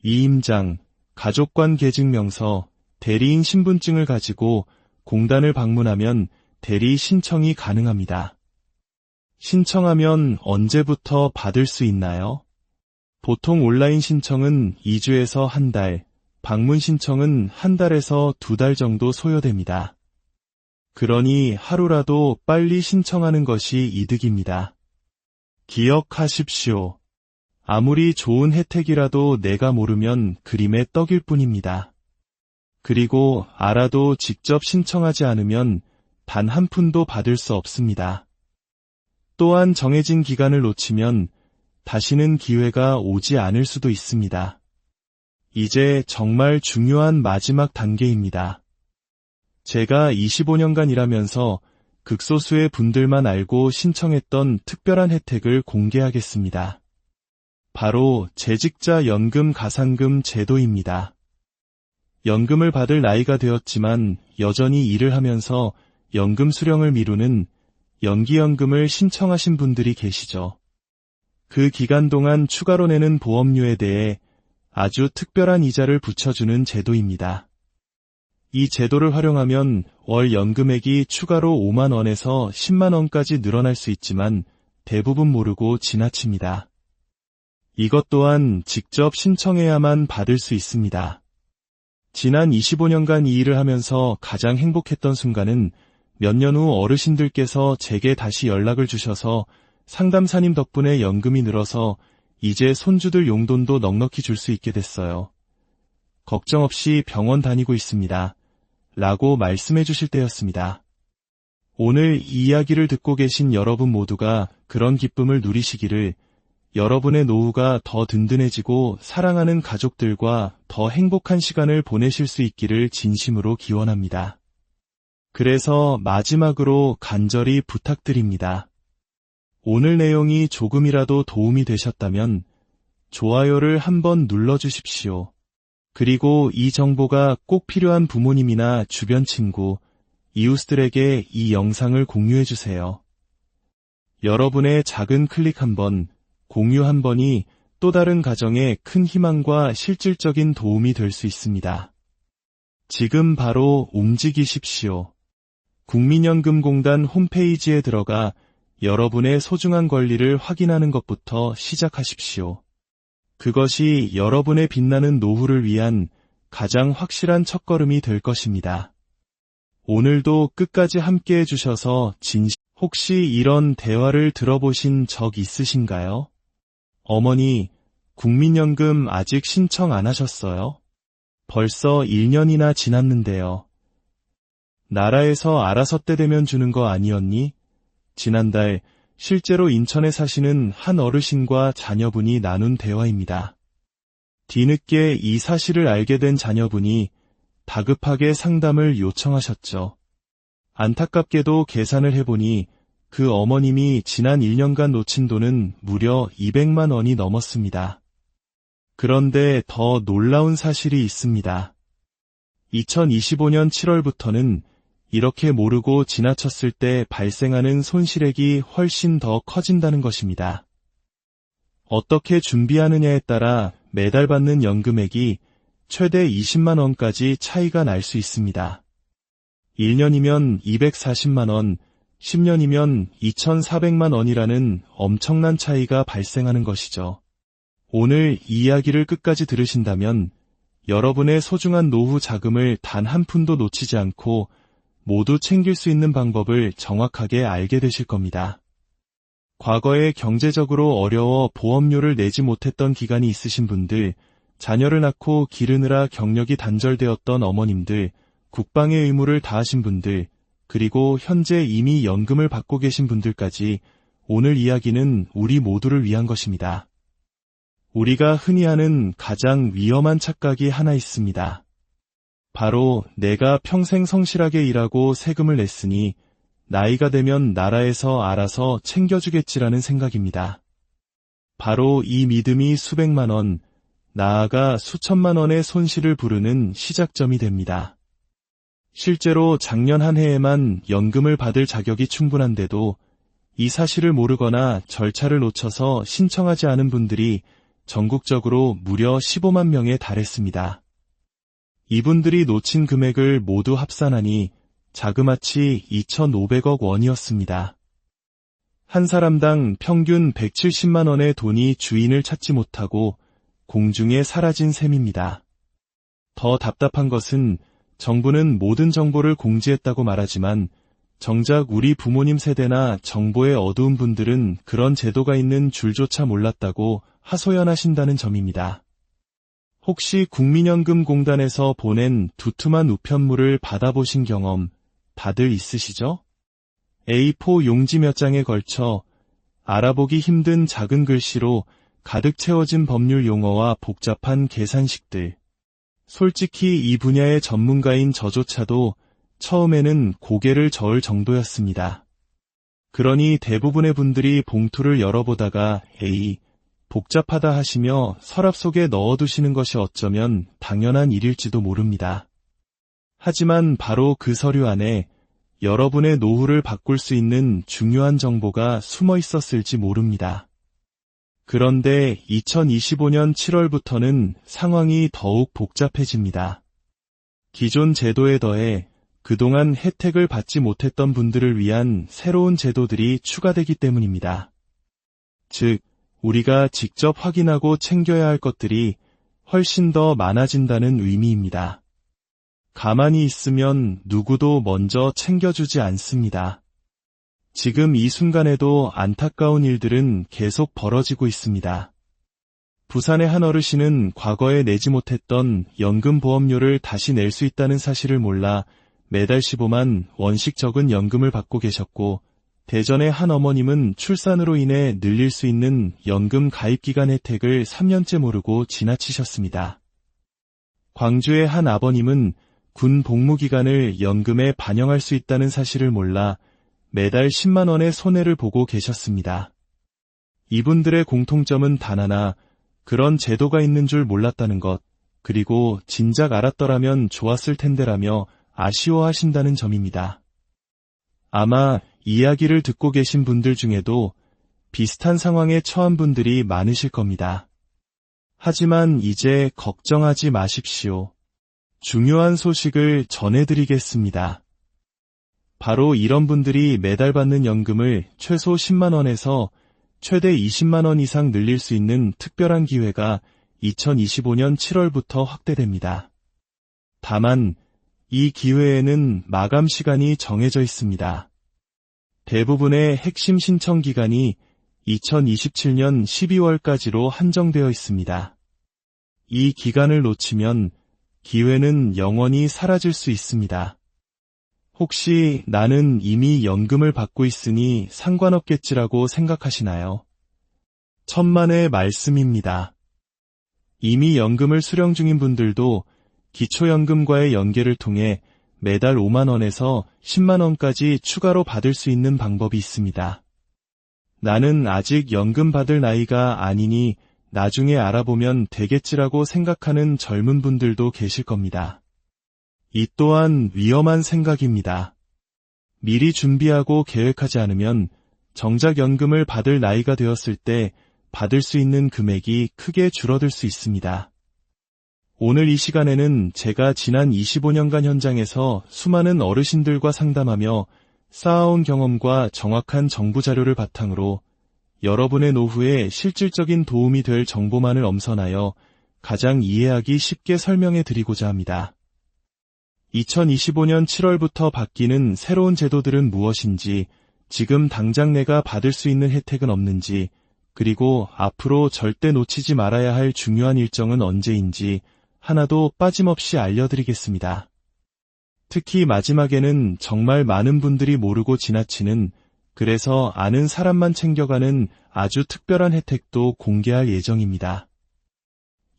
이임장, 가족관계증명서, 대리인 신분증을 가지고 공단을 방문하면 대리 신청이 가능합니다. 신청하면 언제부터 받을 수 있나요? 보통 온라인 신청은 2주에서 한 달, 방문 신청은 한 달에서 2달 정도 소요됩니다. 그러니 하루라도 빨리 신청하는 것이 이득입니다. 기억하십시오. 아무리 좋은 혜택이라도 내가 모르면 그림의 떡일 뿐입니다. 그리고 알아도 직접 신청하지 않으면 단 한 푼도 받을 수 없습니다. 또한 정해진 기간을 놓치면 다시는 기회가 오지 않을 수도 있습니다. 이제 정말 중요한 마지막 단계입니다. 제가 25년간 일하면서 극소수의 분들만 알고 신청했던 특별한 혜택을 공개하겠습니다. 바로 재직자 연금 가산금 제도입니다. 연금을 받을 나이가 되었지만 여전히 일을 하면서 연금 수령을 미루는 연기연금을 신청하신 분들이 계시죠. 그 기간 동안 추가로 내는 보험료에 대해 아주 특별한 이자를 붙여주는 제도입니다. 이 제도를 활용하면 월 연금액이 추가로 5만 원에서 10만 원까지 늘어날 수 있지만 대부분 모르고 지나칩니다. 이것 또한 직접 신청해야만 받을 수 있습니다. 지난 25년간 이 일을 하면서 가장 행복했던 순간은 몇 년 후 어르신들께서 제게 다시 연락을 주셔서 상담사님 덕분에 연금이 늘어서 이제 손주들 용돈도 넉넉히 줄 수 있게 됐어요. 걱정 없이 병원 다니고 있습니다. 라고 말씀해 주실 때였습니다. 오늘 이 이야기를 듣고 계신 여러분 모두가 그런 기쁨을 누리시기를, 여러분의 노후가 더 든든해지고 사랑하는 가족들과 더 행복한 시간을 보내실 수 있기를 진심으로 기원합니다. 그래서 마지막으로 간절히 부탁드립니다. 오늘 내용이 조금이라도 도움이 되셨다면 좋아요를 한번 눌러주십시오. 그리고 이 정보가 꼭 필요한 부모님이나 주변 친구, 이웃들에게 이 영상을 공유해주세요. 여러분의 작은 클릭 한 번, 공유 한 번이 또 다른 가정에 큰 희망과 실질적인 도움이 될 수 있습니다. 지금 바로 움직이십시오. 국민연금공단 홈페이지에 들어가 여러분의 소중한 권리를 확인하는 것부터 시작하십시오. 그것이 여러분의 빛나는 노후를 위한 가장 확실한 첫걸음이 될 것입니다. 오늘도 끝까지 함께 해주셔서 혹시 이런 대화를 들어보신 적 있으신가요? 어머니, 국민연금 아직 신청 안 하셨어요? 벌써 1년이나 지났는데요. 나라에서 알아서 때 되면 주는 거 아니었니? 지난달 실제로 인천에 사시는 한 어르신과 자녀분이 나눈 대화입니다. 뒤늦게 이 사실을 알게 된 자녀분이 다급하게 상담을 요청하셨죠. 안타깝게도 계산을 해보니 그 어머님이 지난 1년간 놓친 돈은 무려 200만 원이 넘었습니다. 그런데 더 놀라운 사실이 있습니다. 2025년 7월부터는 이렇게 모르고 지나쳤을 때 발생하는 손실액이 훨씬 더 커진다는 것입니다. 어떻게 준비하느냐에 따라 매달 받는 연금액이 최대 20만 원까지 차이가 날 수 있습니다. 1년이면 240만 원, 10년이면 2,400만 원이라는 엄청난 차이가 발생하는 것이죠. 오늘 이 이야기를 끝까지 들으신다면 여러분의 소중한 노후 자금을 단 한 푼도 놓치지 않고 모두 챙길 수 있는 방법을 정확하게 알게 되실 겁니다. 과거에 경제적으로 어려워 보험료를 내지 못했던 기간이 있으신 분들, 자녀를 낳고 기르느라 경력이 단절되었던 어머님들, 국방의 의무를 다하신 분들, 그리고 현재 이미 연금을 받고 계신 분들까지 오늘 이야기는 우리 모두를 위한 것입니다. 우리가 흔히 하는 가장 위험한 착각이 하나 있습니다. 바로 내가 평생 성실하게 일하고 세금을 냈으니 나이가 되면 나라에서 알아서 챙겨주겠지라는 생각입니다. 바로 이 믿음이 수백만 원, 나아가 수천만 원의 손실을 부르는 시작점이 됩니다. 실제로 작년 한 해에만 연금을 받을 자격이 충분한데도 이 사실을 모르거나 절차를 놓쳐서 신청하지 않은 분들이 전국적으로 무려 15만 명에 달했습니다. 이분들이 놓친 금액을 모두 합산하니 자그마치 2,500억 원이었습니다. 한 사람당 평균 170만 원의 돈이 주인을 찾지 못하고 공중에 사라진 셈입니다. 더 답답한 것은 정부는 모든 정보를 공지했다고 말하지만 정작 우리 부모님 세대나 정보의 어두운 분들은 그런 제도가 있는 줄조차 몰랐다고 하소연하신다는 점입니다. 혹시 국민연금공단에서 보낸 두툼한 우편물을 받아보신 경험 다들 있으시죠? A4 용지 몇 장에 걸쳐 알아보기 힘든 작은 글씨로 가득 채워진 법률 용어와 복잡한 계산식들. 솔직히 이 분야의 전문가인 저조차도 처음에는 고개를 저을 정도였습니다. 그러니 대부분의 분들이 봉투를 열어보다가 에이, 복잡하다 하시며 서랍 속에 넣어두시는 것이 어쩌면 당연한 일일지도 모릅니다. 하지만 바로 그 서류 안에 여러분의 노후를 바꿀 수 있는 중요한 정보가 숨어 있었을지 모릅니다. 그런데 2025년 7월부터는 상황이 더욱 복잡해집니다. 기존 제도에 더해 그동안 혜택을 받지 못했던 분들을 위한 새로운 제도들이 추가되기 때문입니다. 즉, 우리가 직접 확인하고 챙겨야 할 것들이 훨씬 더 많아진다는 의미입니다. 가만히 있으면 누구도 먼저 챙겨주지 않습니다. 지금 이 순간에도 안타까운 일들은 계속 벌어지고 있습니다. 부산의 한 어르신은 과거에 내지 못했던 연금보험료를 다시 낼 수 있다는 사실을 몰라 매달 15만 원씩 적은 연금을 받고 계셨고, 대전의 한 어머님은 출산으로 인해 늘릴 수 있는 연금 가입기간 혜택을 3년째 모르고 지나치셨습니다. 광주의 한 아버님은 군 복무기간을 연금에 반영할 수 있다는 사실을 몰라 매달 10만 원의 손해를 보고 계셨습니다. 이분들의 공통점은 단 하나, 그런 제도가 있는 줄 몰랐다는 것, 그리고 진작 알았더라면 좋았을 텐데라며 아쉬워하신다는 점입니다. 아마 이야기를 듣고 계신 분들 중에도 비슷한 상황에 처한 분들이 많으실 겁니다. 하지만 이제 걱정하지 마십시오. 중요한 소식을 전해드리겠습니다. 바로 이런 분들이 매달 받는 연금을 최소 10만 원에서 최대 20만 원 이상 늘릴 수 있는 특별한 기회가 2025년 7월부터 확대됩니다. 다만 이 기회에는 마감 시간이 정해져 있습니다. 대부분의 핵심 신청 기간이 2027년 12월까지로 한정되어 있습니다. 이 기간을 놓치면 기회는 영원히 사라질 수 있습니다. 혹시 나는 이미 연금을 받고 있으니 상관없겠지라고 생각하시나요? 천만의 말씀입니다. 이미 연금을 수령 중인 분들도 기초연금과의 연계를 통해 매달 5만 원에서 10만 원까지 추가로 받을 수 있는 방법이 있습니다. 나는 아직 연금 받을 나이가 아니니 나중에 알아보면 되겠지라고 생각하는 젊은 분들도 계실 겁니다. 이 또한 위험한 생각입니다. 미리 준비하고 계획하지 않으면 정작 연금을 받을 나이가 되었을 때 받을 수 있는 금액이 크게 줄어들 수 있습니다. 오늘 이 시간에는 제가 지난 25년간 현장에서 수많은 어르신들과 상담하며 쌓아온 경험과 정확한 정부 자료를 바탕으로 여러분의 노후에 실질적인 도움이 될 정보만을 엄선하여 가장 이해하기 쉽게 설명해 드리고자 합니다. 2025년 7월부터 바뀌는 새로운 제도들은 무엇인지, 지금 당장 내가 받을 수 있는 혜택은 없는지, 그리고 앞으로 절대 놓치지 말아야 할 중요한 일정은 언제인지 하나도 빠짐없이 알려드리겠습니다. 특히 마지막에는 정말 많은 분들이 모르고 지나치는, 그래서 아는 사람만 챙겨가는 아주 특별한 혜택도 공개할 예정입니다.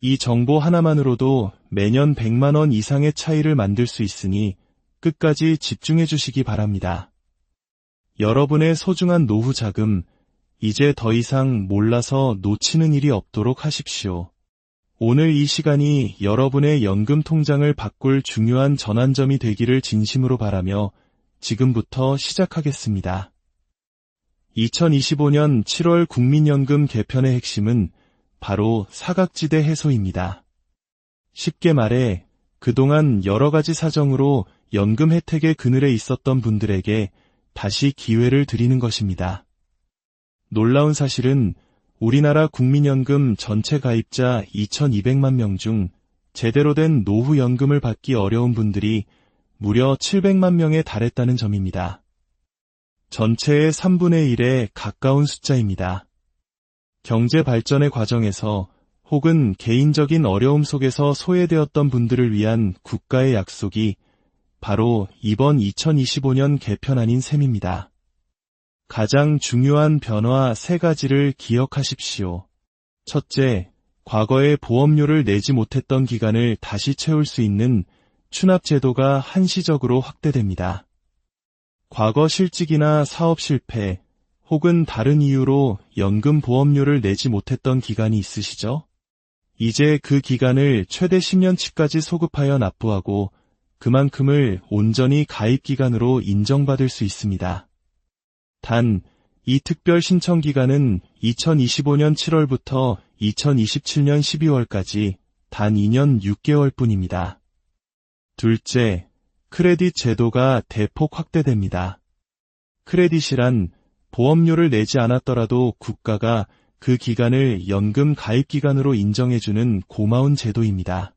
이 정보 하나만으로도 매년 100만 원 이상의 차이를 만들 수 있으니 끝까지 집중해 주시기 바랍니다. 여러분의 소중한 노후 자금, 이제 더 이상 몰라서 놓치는 일이 없도록 하십시오. 오늘 이 시간이 여러분의 연금 통장을 바꿀 중요한 전환점이 되기를 진심으로 바라며 지금부터 시작하겠습니다. 2025년 7월 국민연금 개편의 핵심은 바로 사각지대 해소입니다. 쉽게 말해 그동안 여러 가지 사정으로 연금 혜택의 그늘에 있었던 분들에게 다시 기회를 드리는 것입니다. 놀라운 사실은 우리나라 국민연금 전체 가입자 2,200만 명 중 제대로 된 노후연금을 받기 어려운 분들이 무려 700만 명에 달했다는 점입니다. 전체의 3분의 1에 가까운 숫자입니다. 경제 발전의 과정에서 혹은 개인적인 어려움 속에서 소외되었던 분들을 위한 국가의 약속이 바로 이번 2025년 개편안인 셈입니다. 가장 중요한 변화 3가지를 기억하십시오. 첫째, 과거에 보험료를 내지 못했던 기간을 다시 채울 수 있는 추납제도가 한시적으로 확대됩니다. 과거 실직이나 사업 실패 혹은 다른 이유로 연금 보험료를 내지 못했던 기간이 있으시죠? 이제 그 기간을 최대 10년치까지 소급하여 납부하고 그만큼을 온전히 가입기간으로 인정받을 수 있습니다. 단, 이 특별 신청 기간은 2025년 7월부터 2027년 12월까지 단 2년 6개월 뿐입니다. 둘째, 크레딧 제도가 대폭 확대됩니다. 크레딧이란 보험료를 내지 않았더라도 국가가 그 기간을 연금 가입기간으로 인정해주는 고마운 제도입니다.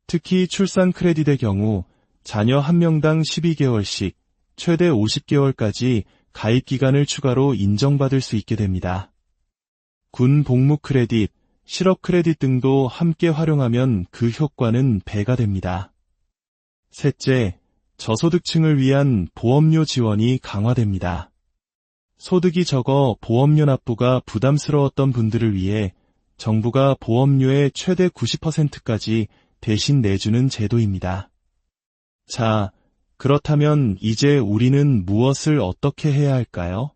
특히 출산 크레딧의 경우 자녀 1명당 12개월씩 최대 50개월까지 가입기간을 추가로 인정받을 수 있게 됩니다. 군 복무 크레딧, 실업 크레딧 등도 함께 활용하면 그 효과는 배가 됩니다. 셋째, 저소득층을 위한 보험료 지원이 강화됩니다. 소득이 적어 보험료 납부가 부담스러웠던 분들을 위해 정부가 보험료의 최대 90%까지 대신 내주는 제도입니다. 자, 그렇다면 이제 우리는 무엇을 어떻게 해야 할까요?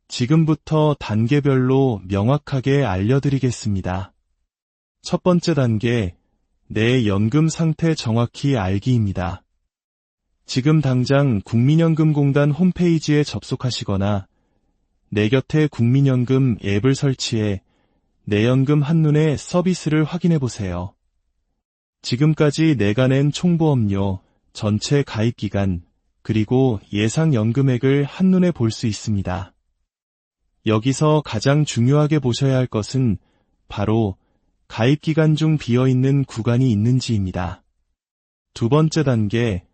지금부터 단계별로 명확하게 알려드리겠습니다. 첫 번째 단계, 내 연금 상태 정확히 알기입니다. 지금 당장 국민연금공단 홈페이지에 접속하시거나 내 곁에 국민연금 앱을 설치해 내 연금 한눈에 서비스를 확인해 보세요. 지금까지 내가 낸 총보험료, 전체 가입기간, 그리고 예상 연금액을 한눈에 볼 수 있습니다. 여기서 가장 중요하게 보셔야 할 것은 바로 가입기간 중 비어있는 구간이 있는지입니다. 두 번째 단계,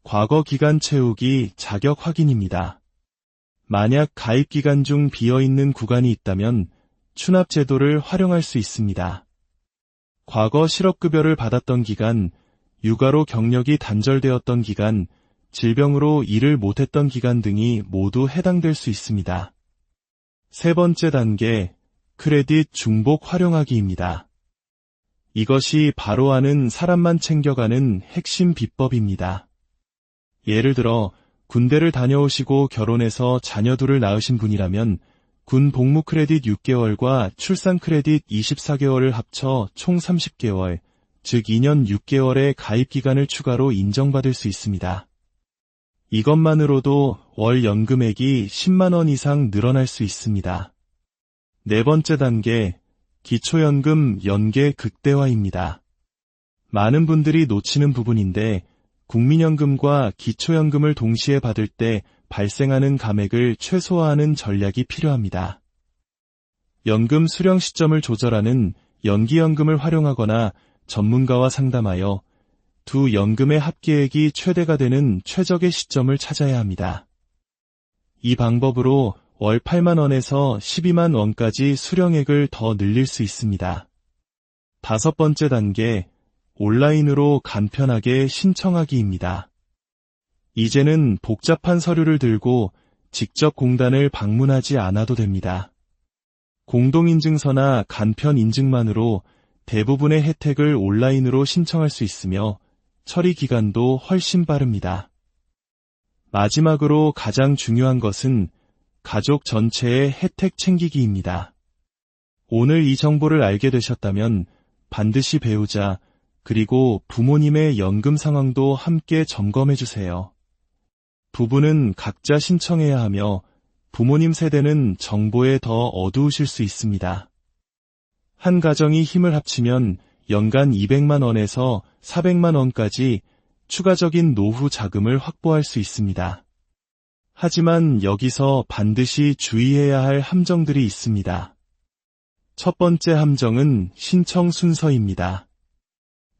과거 기간 채우기 자격 확인입니다. 만약 가입기간 중 비어있는 구간이 있다면 추납제도를 활용할 수 있습니다. 과거 실업급여를 받았던 기간, 육아로 경력이 단절되었던 기간, 질병으로 일을 못했던 기간 등이 모두 해당될 수 있습니다. 세 번째 단계, 크레딧 중복 활용하기입니다. 이것이 바로 아는 사람만 챙겨가는 핵심 비법입니다. 예를 들어 군대를 다녀오시고 결혼해서 자녀 둘을 낳으신 분이라면 군 복무 크레딧 6개월과 출산 크레딧 24개월을 합쳐 총 30개월, 즉 2년 6개월의 가입기간을 추가로 인정받을 수 있습니다. 이것만으로도 월 연금액이 10만 원 이상 늘어날 수 있습니다. 네 번째 단계, 기초연금 연계 극대화입니다. 많은 분들이 놓치는 부분인데 국민연금과 기초연금을 동시에 받을 때 발생하는 감액을 최소화하는 전략이 필요합니다. 연금 수령 시점을 조절하는 연기연금을 활용하거나 전문가와 상담하여 두 연금의 합계액이 최대가 되는 최적의 시점을 찾아야 합니다. 이 방법으로 월 8만 원에서 12만 원까지 수령액을 더 늘릴 수 있습니다. 다섯 번째 단계, 온라인으로 간편하게 신청하기입니다. 이제는 복잡한 서류를 들고 직접 공단을 방문하지 않아도 됩니다. 공동인증서나 간편인증만으로 대부분의 혜택을 온라인으로 신청할 수 있으며 처리 기간도 훨씬 빠릅니다. 마지막으로 가장 중요한 것은 가족 전체의 혜택 챙기기입니다. 오늘 이 정보를 알게 되셨다면 반드시 배우자 그리고 부모님의 연금 상황도 함께 점검해 주세요. 부부는 각자 신청해야 하며 부모님 세대는 정보에 더 어두우실 수 있습니다. 한 가정이 힘을 합치면 연간 200만 원에서 400만 원까지 추가적인 노후 자금을 확보할 수 있습니다. 하지만 여기서 반드시 주의해야 할 함정들이 있습니다. 첫 번째 함정은 신청 순서입니다.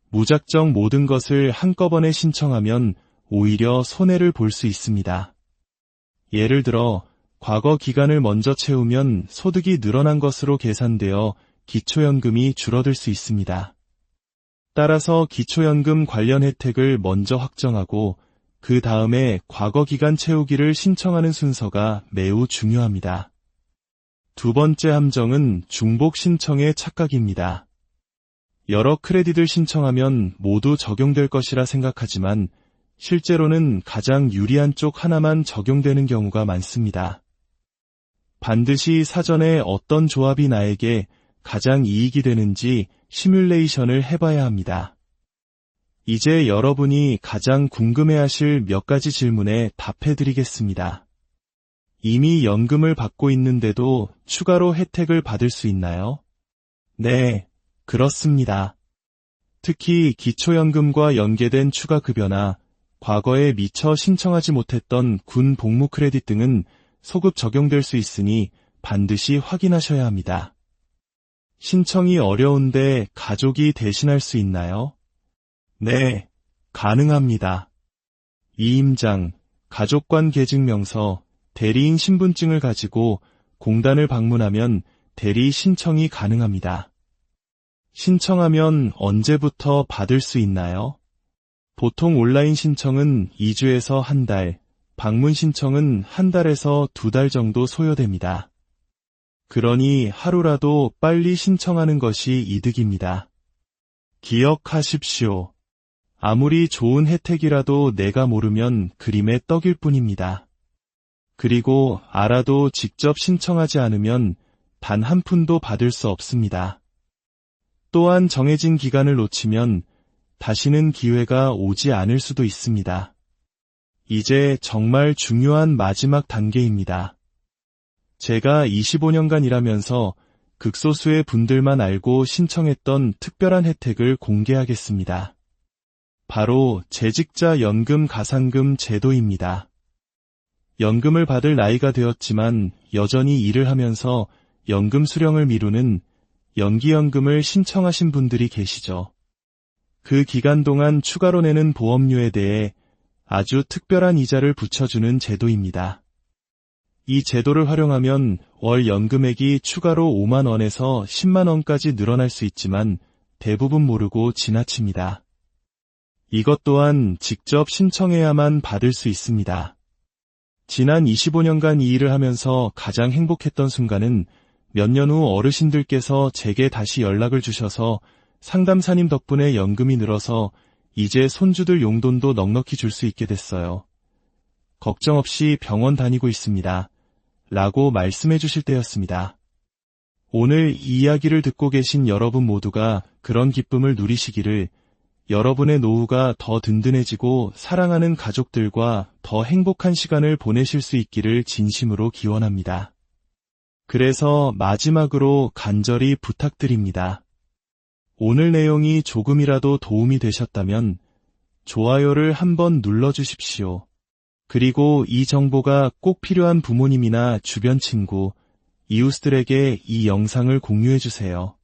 무작정 모든 것을 한꺼번에 신청하면 오히려 손해를 볼 수 있습니다. 예를 들어 과거 기간을 먼저 채우면 소득이 늘어난 것으로 계산되어 기초연금이 줄어들 수 있습니다. 따라서 기초연금 관련 혜택을 먼저 확정하고 그 다음에 과거 기간 채우기를 신청하는 순서가 매우 중요합니다. 두 번째 함정은 중복 신청의 착각입니다. 여러 크레딧을 신청하면 모두 적용될 것이라 생각하지만 실제로는 가장 유리한 쪽 하나만 적용되는 경우가 많습니다. 반드시 사전에 어떤 조합이 나에게 가장 이익이 되는지 시뮬레이션을 해봐야 합니다. 이제 여러분이 가장 궁금해하실 몇 가지 질문에 답해드리겠습니다. 이미 연금을 받고 있는데도 추가로 혜택을 받을 수 있나요? 네, 그렇습니다. 특히 기초연금과 연계된 추가급여나 과거에 미처 신청하지 못했던 군 복무 크레딧 등은 소급 적용될 수 있으니 반드시 확인하셔야 합니다. 신청이 어려운데 가족이 대신할 수 있나요? 네, 가능합니다. 이임장, 가족관 계증명서, 대리인 신분증을 가지고 공단을 방문하면 대리 신청이 가능합니다. 신청하면 언제부터 받을 수 있나요? 보통 온라인 신청은 2주에서 한 달, 방문 신청은 한 달에서 2달 정도 소요됩니다. 그러니 하루라도 빨리 신청하는 것이 이득입니다. 기억하십시오. 아무리 좋은 혜택이라도 내가 모르면 그림의 떡일 뿐입니다. 그리고 알아도 직접 신청하지 않으면 단 한 푼도 받을 수 없습니다. 또한 정해진 기간을 놓치면 다시는 기회가 오지 않을 수도 있습니다. 이제 정말 중요한 마지막 단계입니다. 제가 25년간 일하면서 극소수의 분들만 알고 신청했던 특별한 혜택을 공개하겠습니다. 바로 재직자 연금 가산금 제도입니다. 연금을 받을 나이가 되었지만 여전히 일을 하면서 연금 수령을 미루는 연기연금을 신청하신 분들이 계시죠. 그 기간 동안 추가로 내는 보험료에 대해 아주 특별한 이자를 붙여주는 제도입니다. 이 제도를 활용하면 월 연금액이 추가로 5만 원에서 10만 원까지 늘어날 수 있지만 대부분 모르고 지나칩니다. 이것 또한 직접 신청해야만 받을 수 있습니다. 지난 25년간 이 일을 하면서 가장 행복했던 순간은 몇 년 후 어르신들께서 제게 다시 연락을 주셔서 상담사님 덕분에 연금이 늘어서 이제 손주들 용돈도 넉넉히 줄 수 있게 됐어요. 걱정 없이 병원 다니고 있습니다. 라고 말씀해 주실 때였습니다. 오늘 이 이야기를 듣고 계신 여러분 모두가 그런 기쁨을 누리시기를, 여러분의 노후가 더 든든해지고 사랑하는 가족들과 더 행복한 시간을 보내실 수 있기를 진심으로 기원합니다. 그래서 마지막으로 간절히 부탁드립니다. 오늘 내용이 조금이라도 도움이 되셨다면 좋아요를 한번 눌러주십시오. 그리고 이 정보가 꼭 필요한 부모님이나 주변 친구, 이웃들에게 이 영상을 공유해주세요.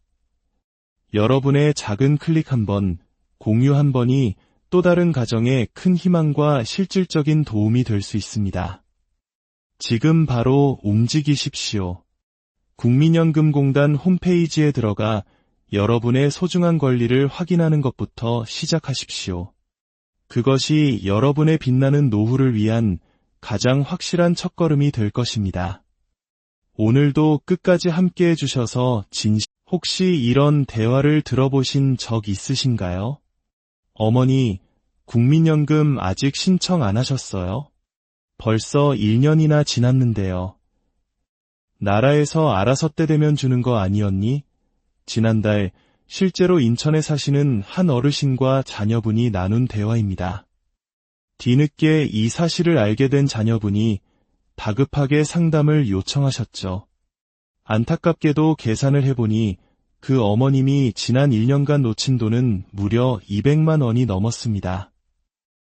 여러분의 작은 클릭 한 번, 공유 한 번이 또 다른 가정에 큰 희망과 실질적인 도움이 될 수 있습니다. 지금 바로 움직이십시오. 국민연금공단 홈페이지에 들어가 여러분의 소중한 권리를 확인하는 것부터 시작하십시오. 그것이 여러분의 빛나는 노후를 위한 가장 확실한 첫걸음이 될 것입니다. 오늘도 끝까지 함께 해주셔서 혹시 이런 대화를 들어보신 적 있으신가요? 어머니, 국민연금 아직 신청 안 하셨어요? 벌써 1년이나 지났는데요. 나라에서 알아서 때 되면 주는 거 아니었니? 지난달 실제로 인천에 사시는 한 어르신과 자녀분이 나눈 대화입니다. 뒤늦게 이 사실을 알게 된 자녀분이 다급하게 상담을 요청하셨죠. 안타깝게도 계산을 해보니 그 어머님이 지난 1년간 놓친 돈은 무려 200만 원이 넘었습니다.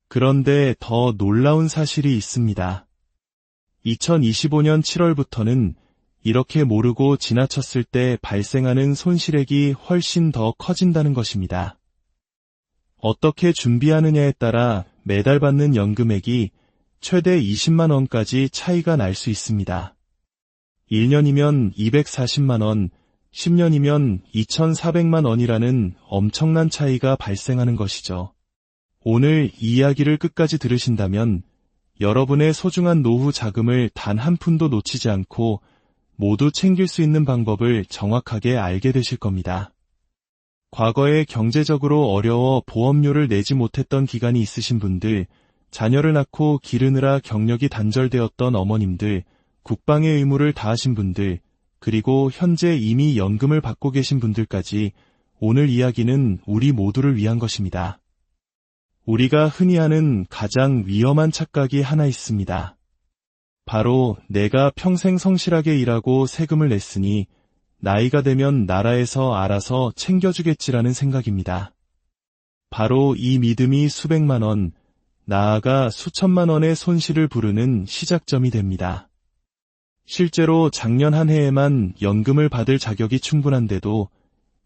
그런데 더 놀라운 사실이 있습니다. 2025년 7월부터는 이렇게 모르고 지나쳤을 때 발생하는 손실액이 훨씬 더 커진다는 것입니다. 어떻게 준비하느냐에 따라 매달 받는 연금액이 최대 20만 원까지 차이가 날 수 있습니다. 1년이면 240만 원, 10년이면 2,400만 원이라는 엄청난 차이가 발생하는 것이죠. 오늘 이 이야기를 끝까지 들으신다면 여러분의 소중한 노후 자금을 단 한 푼도 놓치지 않고 모두 챙길 수 있는 방법을 정확하게 알게 되실 겁니다. 과거에 경제적으로 어려워 보험료를 내지 못했던 기간이 있으신 분들, 자녀를 낳고 기르느라 경력이 단절되었던 어머님들, 국방의 의무를 다하신 분들, 그리고 현재 이미 연금을 받고 계신 분들까지 오늘 이야기는 우리 모두를 위한 것입니다. 우리가 흔히 하는 가장 위험한 착각이 하나 있습니다. 바로 내가 평생 성실하게 일하고 세금을 냈으니 나이가 되면 나라에서 알아서 챙겨주겠지라는 생각입니다. 바로 이 믿음이 수백만 원, 나아가 수천만 원의 손실을 부르는 시작점이 됩니다. 실제로 작년 한 해에만 연금을 받을 자격이 충분한데도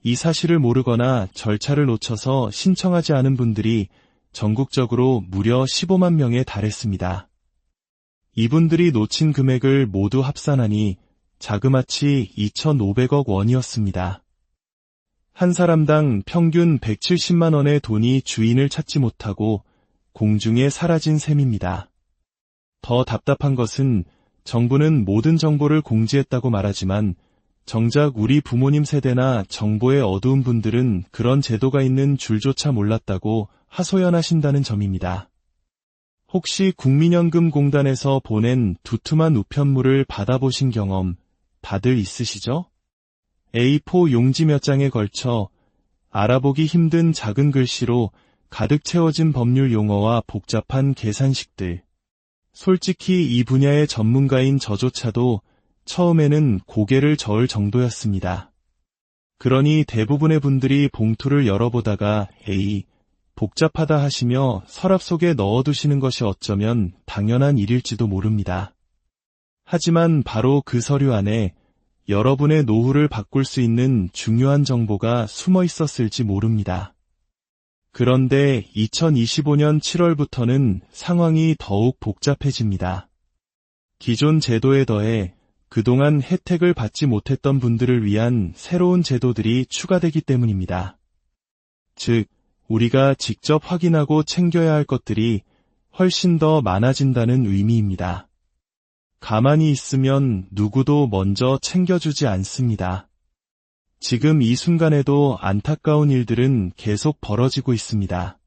이 사실을 모르거나 절차를 놓쳐서 신청하지 않은 분들이 전국적으로 무려 15만 명에 달했습니다. 이분들이 놓친 금액을 모두 합산하니 자그마치 2,500억 원이었습니다. 한 사람당 평균 170만 원의 돈이 주인을 찾지 못하고 공중에 사라진 셈입니다. 더 답답한 것은 정부는 모든 정보를 공지했다고 말하지만 정작 우리 부모님 세대나 정보에 어두운 분들은 그런 제도가 있는 줄조차 몰랐다고 하소연하신다는 점입니다. 혹시 국민연금공단에서 보낸 두툼한 우편물을 받아보신 경험 다들 있으시죠? A4 용지 몇 장에 걸쳐 알아보기 힘든 작은 글씨로 가득 채워진 법률 용어와 복잡한 계산식들. 솔직히 이 분야의 전문가인 저조차도 처음에는 고개를 저을 정도였습니다. 그러니 대부분의 분들이 봉투를 열어보다가 에이, 복잡하다 하시며 서랍 속에 넣어두시는 것이 어쩌면 당연한 일일지도 모릅니다. 하지만 바로 그 서류 안에 여러분의 노후를 바꿀 수 있는 중요한 정보가 숨어 있었을지 모릅니다. 그런데 2025년 7월부터는 상황이 더욱 복잡해집니다. 기존 제도에 더해 그동안 혜택을 받지 못했던 분들을 위한 새로운 제도들이 추가되기 때문입니다. 즉, 우리가 직접 확인하고 챙겨야 할 것들이 훨씬 더 많아진다는 의미입니다. 가만히 있으면 누구도 먼저 챙겨주지 않습니다. 지금 이 순간에도 안타까운 일들은 계속 벌어지고 있습니다.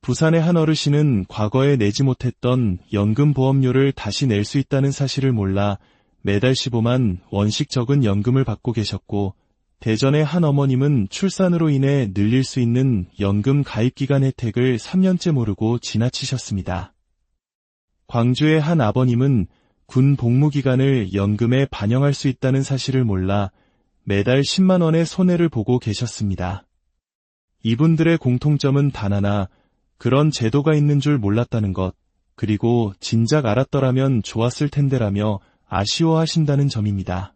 부산의 한 어르신은 과거에 내지 못했던 연금보험료를 다시 낼 수 있다는 사실을 몰라 매달 15만 원씩 적은 연금을 받고 계셨고, 대전의 한 어머님은 출산으로 인해 늘릴 수 있는 연금 가입기간 혜택을 3년째 모르고 지나치셨습니다. 광주의 한 아버님은 군 복무기간을 연금에 반영할 수 있다는 사실을 몰라 매달 10만 원의 손해를 보고 계셨습니다. 이분들의 공통점은 단 하나, 그런 제도가 있는 줄 몰랐다는 것, 그리고 진작 알았더라면 좋았을 텐데라며 아쉬워하신다는 점입니다.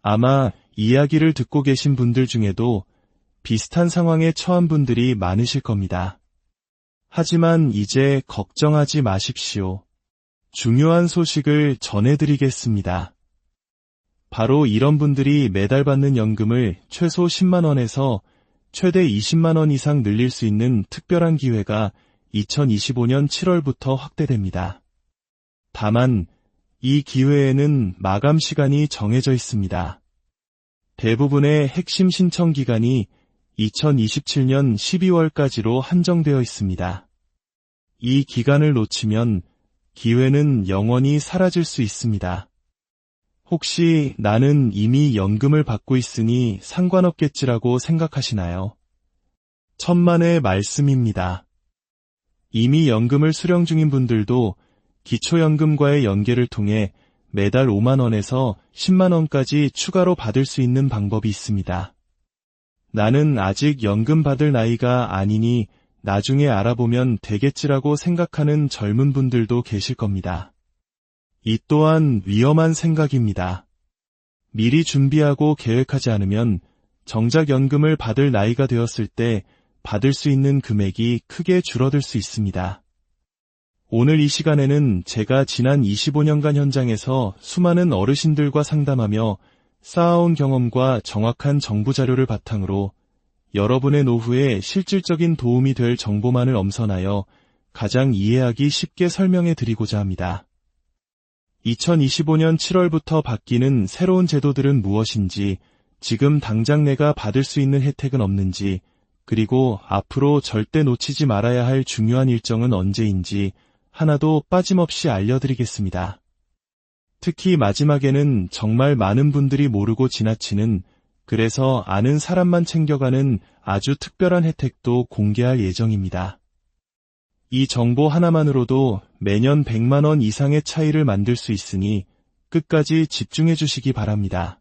아마 이야기를 듣고 계신 분들 중에도 비슷한 상황에 처한 분들이 많으실 겁니다. 하지만 이제 걱정하지 마십시오. 중요한 소식을 전해드리겠습니다. 바로 이런 분들이 매달 받는 연금을 최소 10만 원에서 최대 20만 원 이상 늘릴 수 있는 특별한 기회가 2025년 7월부터 확대됩니다. 다만 이 기회에는 마감 시간이 정해져 있습니다. 대부분의 핵심 신청 기간이 2027년 12월까지로 한정되어 있습니다. 이 기간을 놓치면 기회는 영원히 사라질 수 있습니다. 혹시 나는 이미 연금을 받고 있으니 상관없겠지라고 생각하시나요? 천만의 말씀입니다. 이미 연금을 수령 중인 분들도 기초연금과의 연계를 통해 매달 5만 원에서 10만 원까지 추가로 받을 수 있는 방법이 있습니다. 나는 아직 연금 받을 나이가 아니니 나중에 알아보면 되겠지라고 생각하는 젊은 분들도 계실 겁니다. 이 또한 위험한 생각입니다. 미리 준비하고 계획하지 않으면 정작 연금을 받을 나이가 되었을 때 받을 수 있는 금액이 크게 줄어들 수 있습니다. 오늘 이 시간에는 제가 지난 25년간 현장에서 수많은 어르신들과 상담하며 쌓아온 경험과 정확한 정부 자료를 바탕으로 여러분의 노후에 실질적인 도움이 될 정보만을 엄선하여 가장 이해하기 쉽게 설명해 드리고자 합니다. 2025년 7월부터 바뀌는 새로운 제도들은 무엇인지, 지금 당장 내가 받을 수 있는 혜택은 없는지, 그리고 앞으로 절대 놓치지 말아야 할 중요한 일정은 언제인지 하나도 빠짐없이 알려드리겠습니다. 특히 마지막에는 정말 많은 분들이 모르고 지나치는, 그래서 아는 사람만 챙겨가는 아주 특별한 혜택도 공개할 예정입니다. 이 정보 하나만으로도 매년 100만 원 이상의 차이를 만들 수 있으니 끝까지 집중해 주시기 바랍니다.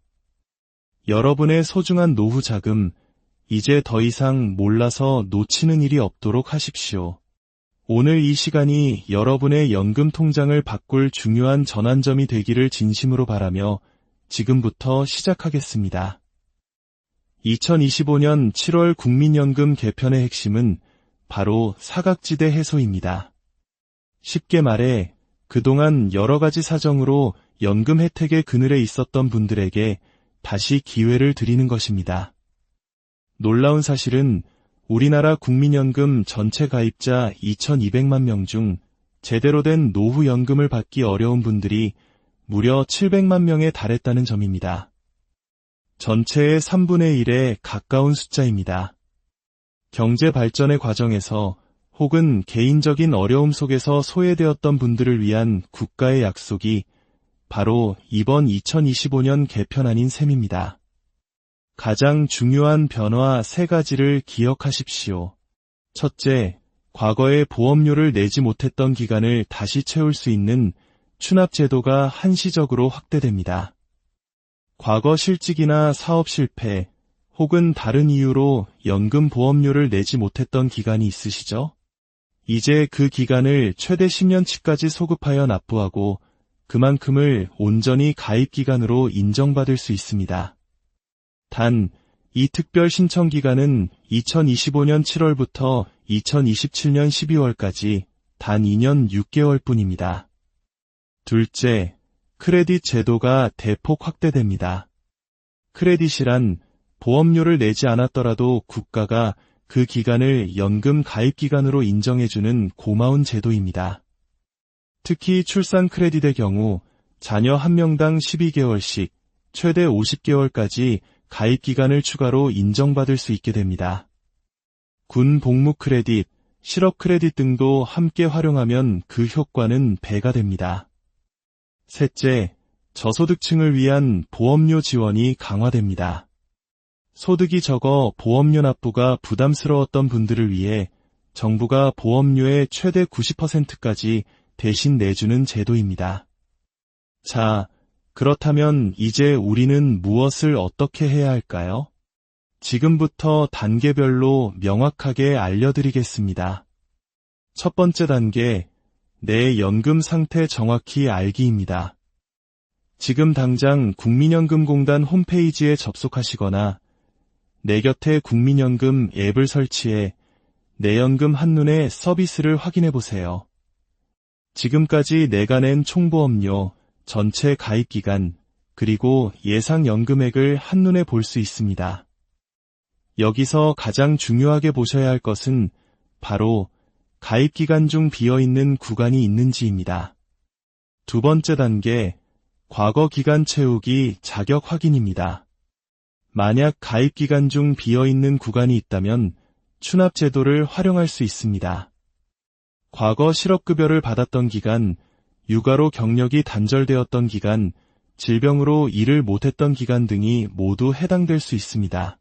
여러분의 소중한 노후 자금, 이제 더 이상 몰라서 놓치는 일이 없도록 하십시오. 오늘 이 시간이 여러분의 연금 통장을 바꿀 중요한 전환점이 되기를 진심으로 바라며 지금부터 시작하겠습니다. 2025년 7월 국민연금 개편의 핵심은 바로 사각지대 해소입니다. 쉽게 말해 그동안 여러 가지 사정으로 연금 혜택의 그늘에 있었던 분들에게 다시 기회를 드리는 것입니다. 놀라운 사실은 우리나라 국민연금 전체 가입자 2,200만 명 중 제대로 된 노후연금을 받기 어려운 분들이 무려 700만 명에 달했다는 점입니다. 전체의 3분의 1에 가까운 숫자입니다. 경제 발전의 과정에서 혹은 개인적인 어려움 속에서 소외되었던 분들을 위한 국가의 약속이 바로 이번 2025년 개편안인 셈입니다. 가장 중요한 변화 3가지를 기억하십시오. 첫째, 과거에 보험료를 내지 못했던 기간을 다시 채울 수 있는 추납제도가 한시적으로 확대됩니다. 과거 실직이나 사업 실패, 혹은 다른 이유로 연금 보험료를 내지 못했던 기간이 있으시죠? 이제 그 기간을 최대 10년치까지 소급하여 납부하고 그만큼을 온전히 가입기간으로 인정받을 수 있습니다. 단, 이 특별 신청 기간은 2025년 7월부터 2027년 12월까지 단 2년 6개월 뿐입니다. 둘째, 크레딧 제도가 대폭 확대됩니다. 크레딧이란 보험료를 내지 않았더라도 국가가 그 기간을 연금 가입기간으로 인정해주는 고마운 제도입니다. 특히 출산 크레딧의 경우 자녀 1명당 12개월씩 최대 50개월까지 가입기간을 추가로 인정받을 수 있게 됩니다. 군 복무 크레딧, 실업 크레딧 등도 함께 활용하면 그 효과는 배가 됩니다. 셋째, 저소득층을 위한 보험료 지원이 강화됩니다. 소득이 적어 보험료 납부가 부담스러웠던 분들을 위해 정부가 보험료의 최대 90%까지 대신 내주는 제도입니다. 자, 그렇다면 이제 우리는 무엇을 어떻게 해야 할까요? 지금부터 단계별로 명확하게 알려드리겠습니다. 첫 번째 단계, 내 연금 상태 정확히 알기입니다. 지금 당장 국민연금공단 홈페이지에 접속하시거나 내 곁에 국민연금 앱을 설치해 내 연금 한눈에 서비스를 확인해 보세요. 지금까지 내가 낸 총보험료, 전체 가입기간, 그리고 예상 연금액을 한눈에 볼 수 있습니다. 여기서 가장 중요하게 보셔야 할 것은 바로 가입기간 중 비어있는 구간이 있는지입니다. 두 번째 단계, 과거 기간 채우기 자격 확인입니다. 만약 가입기간 중 비어있는 구간이 있다면 추납제도를 활용할 수 있습니다. 과거 실업급여를 받았던 기간, 육아로 경력이 단절되었던 기간, 질병으로 일을 못했던 기간 등이 모두 해당될 수 있습니다.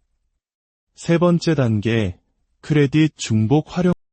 세 번째 단계, 크레딧 중복 활용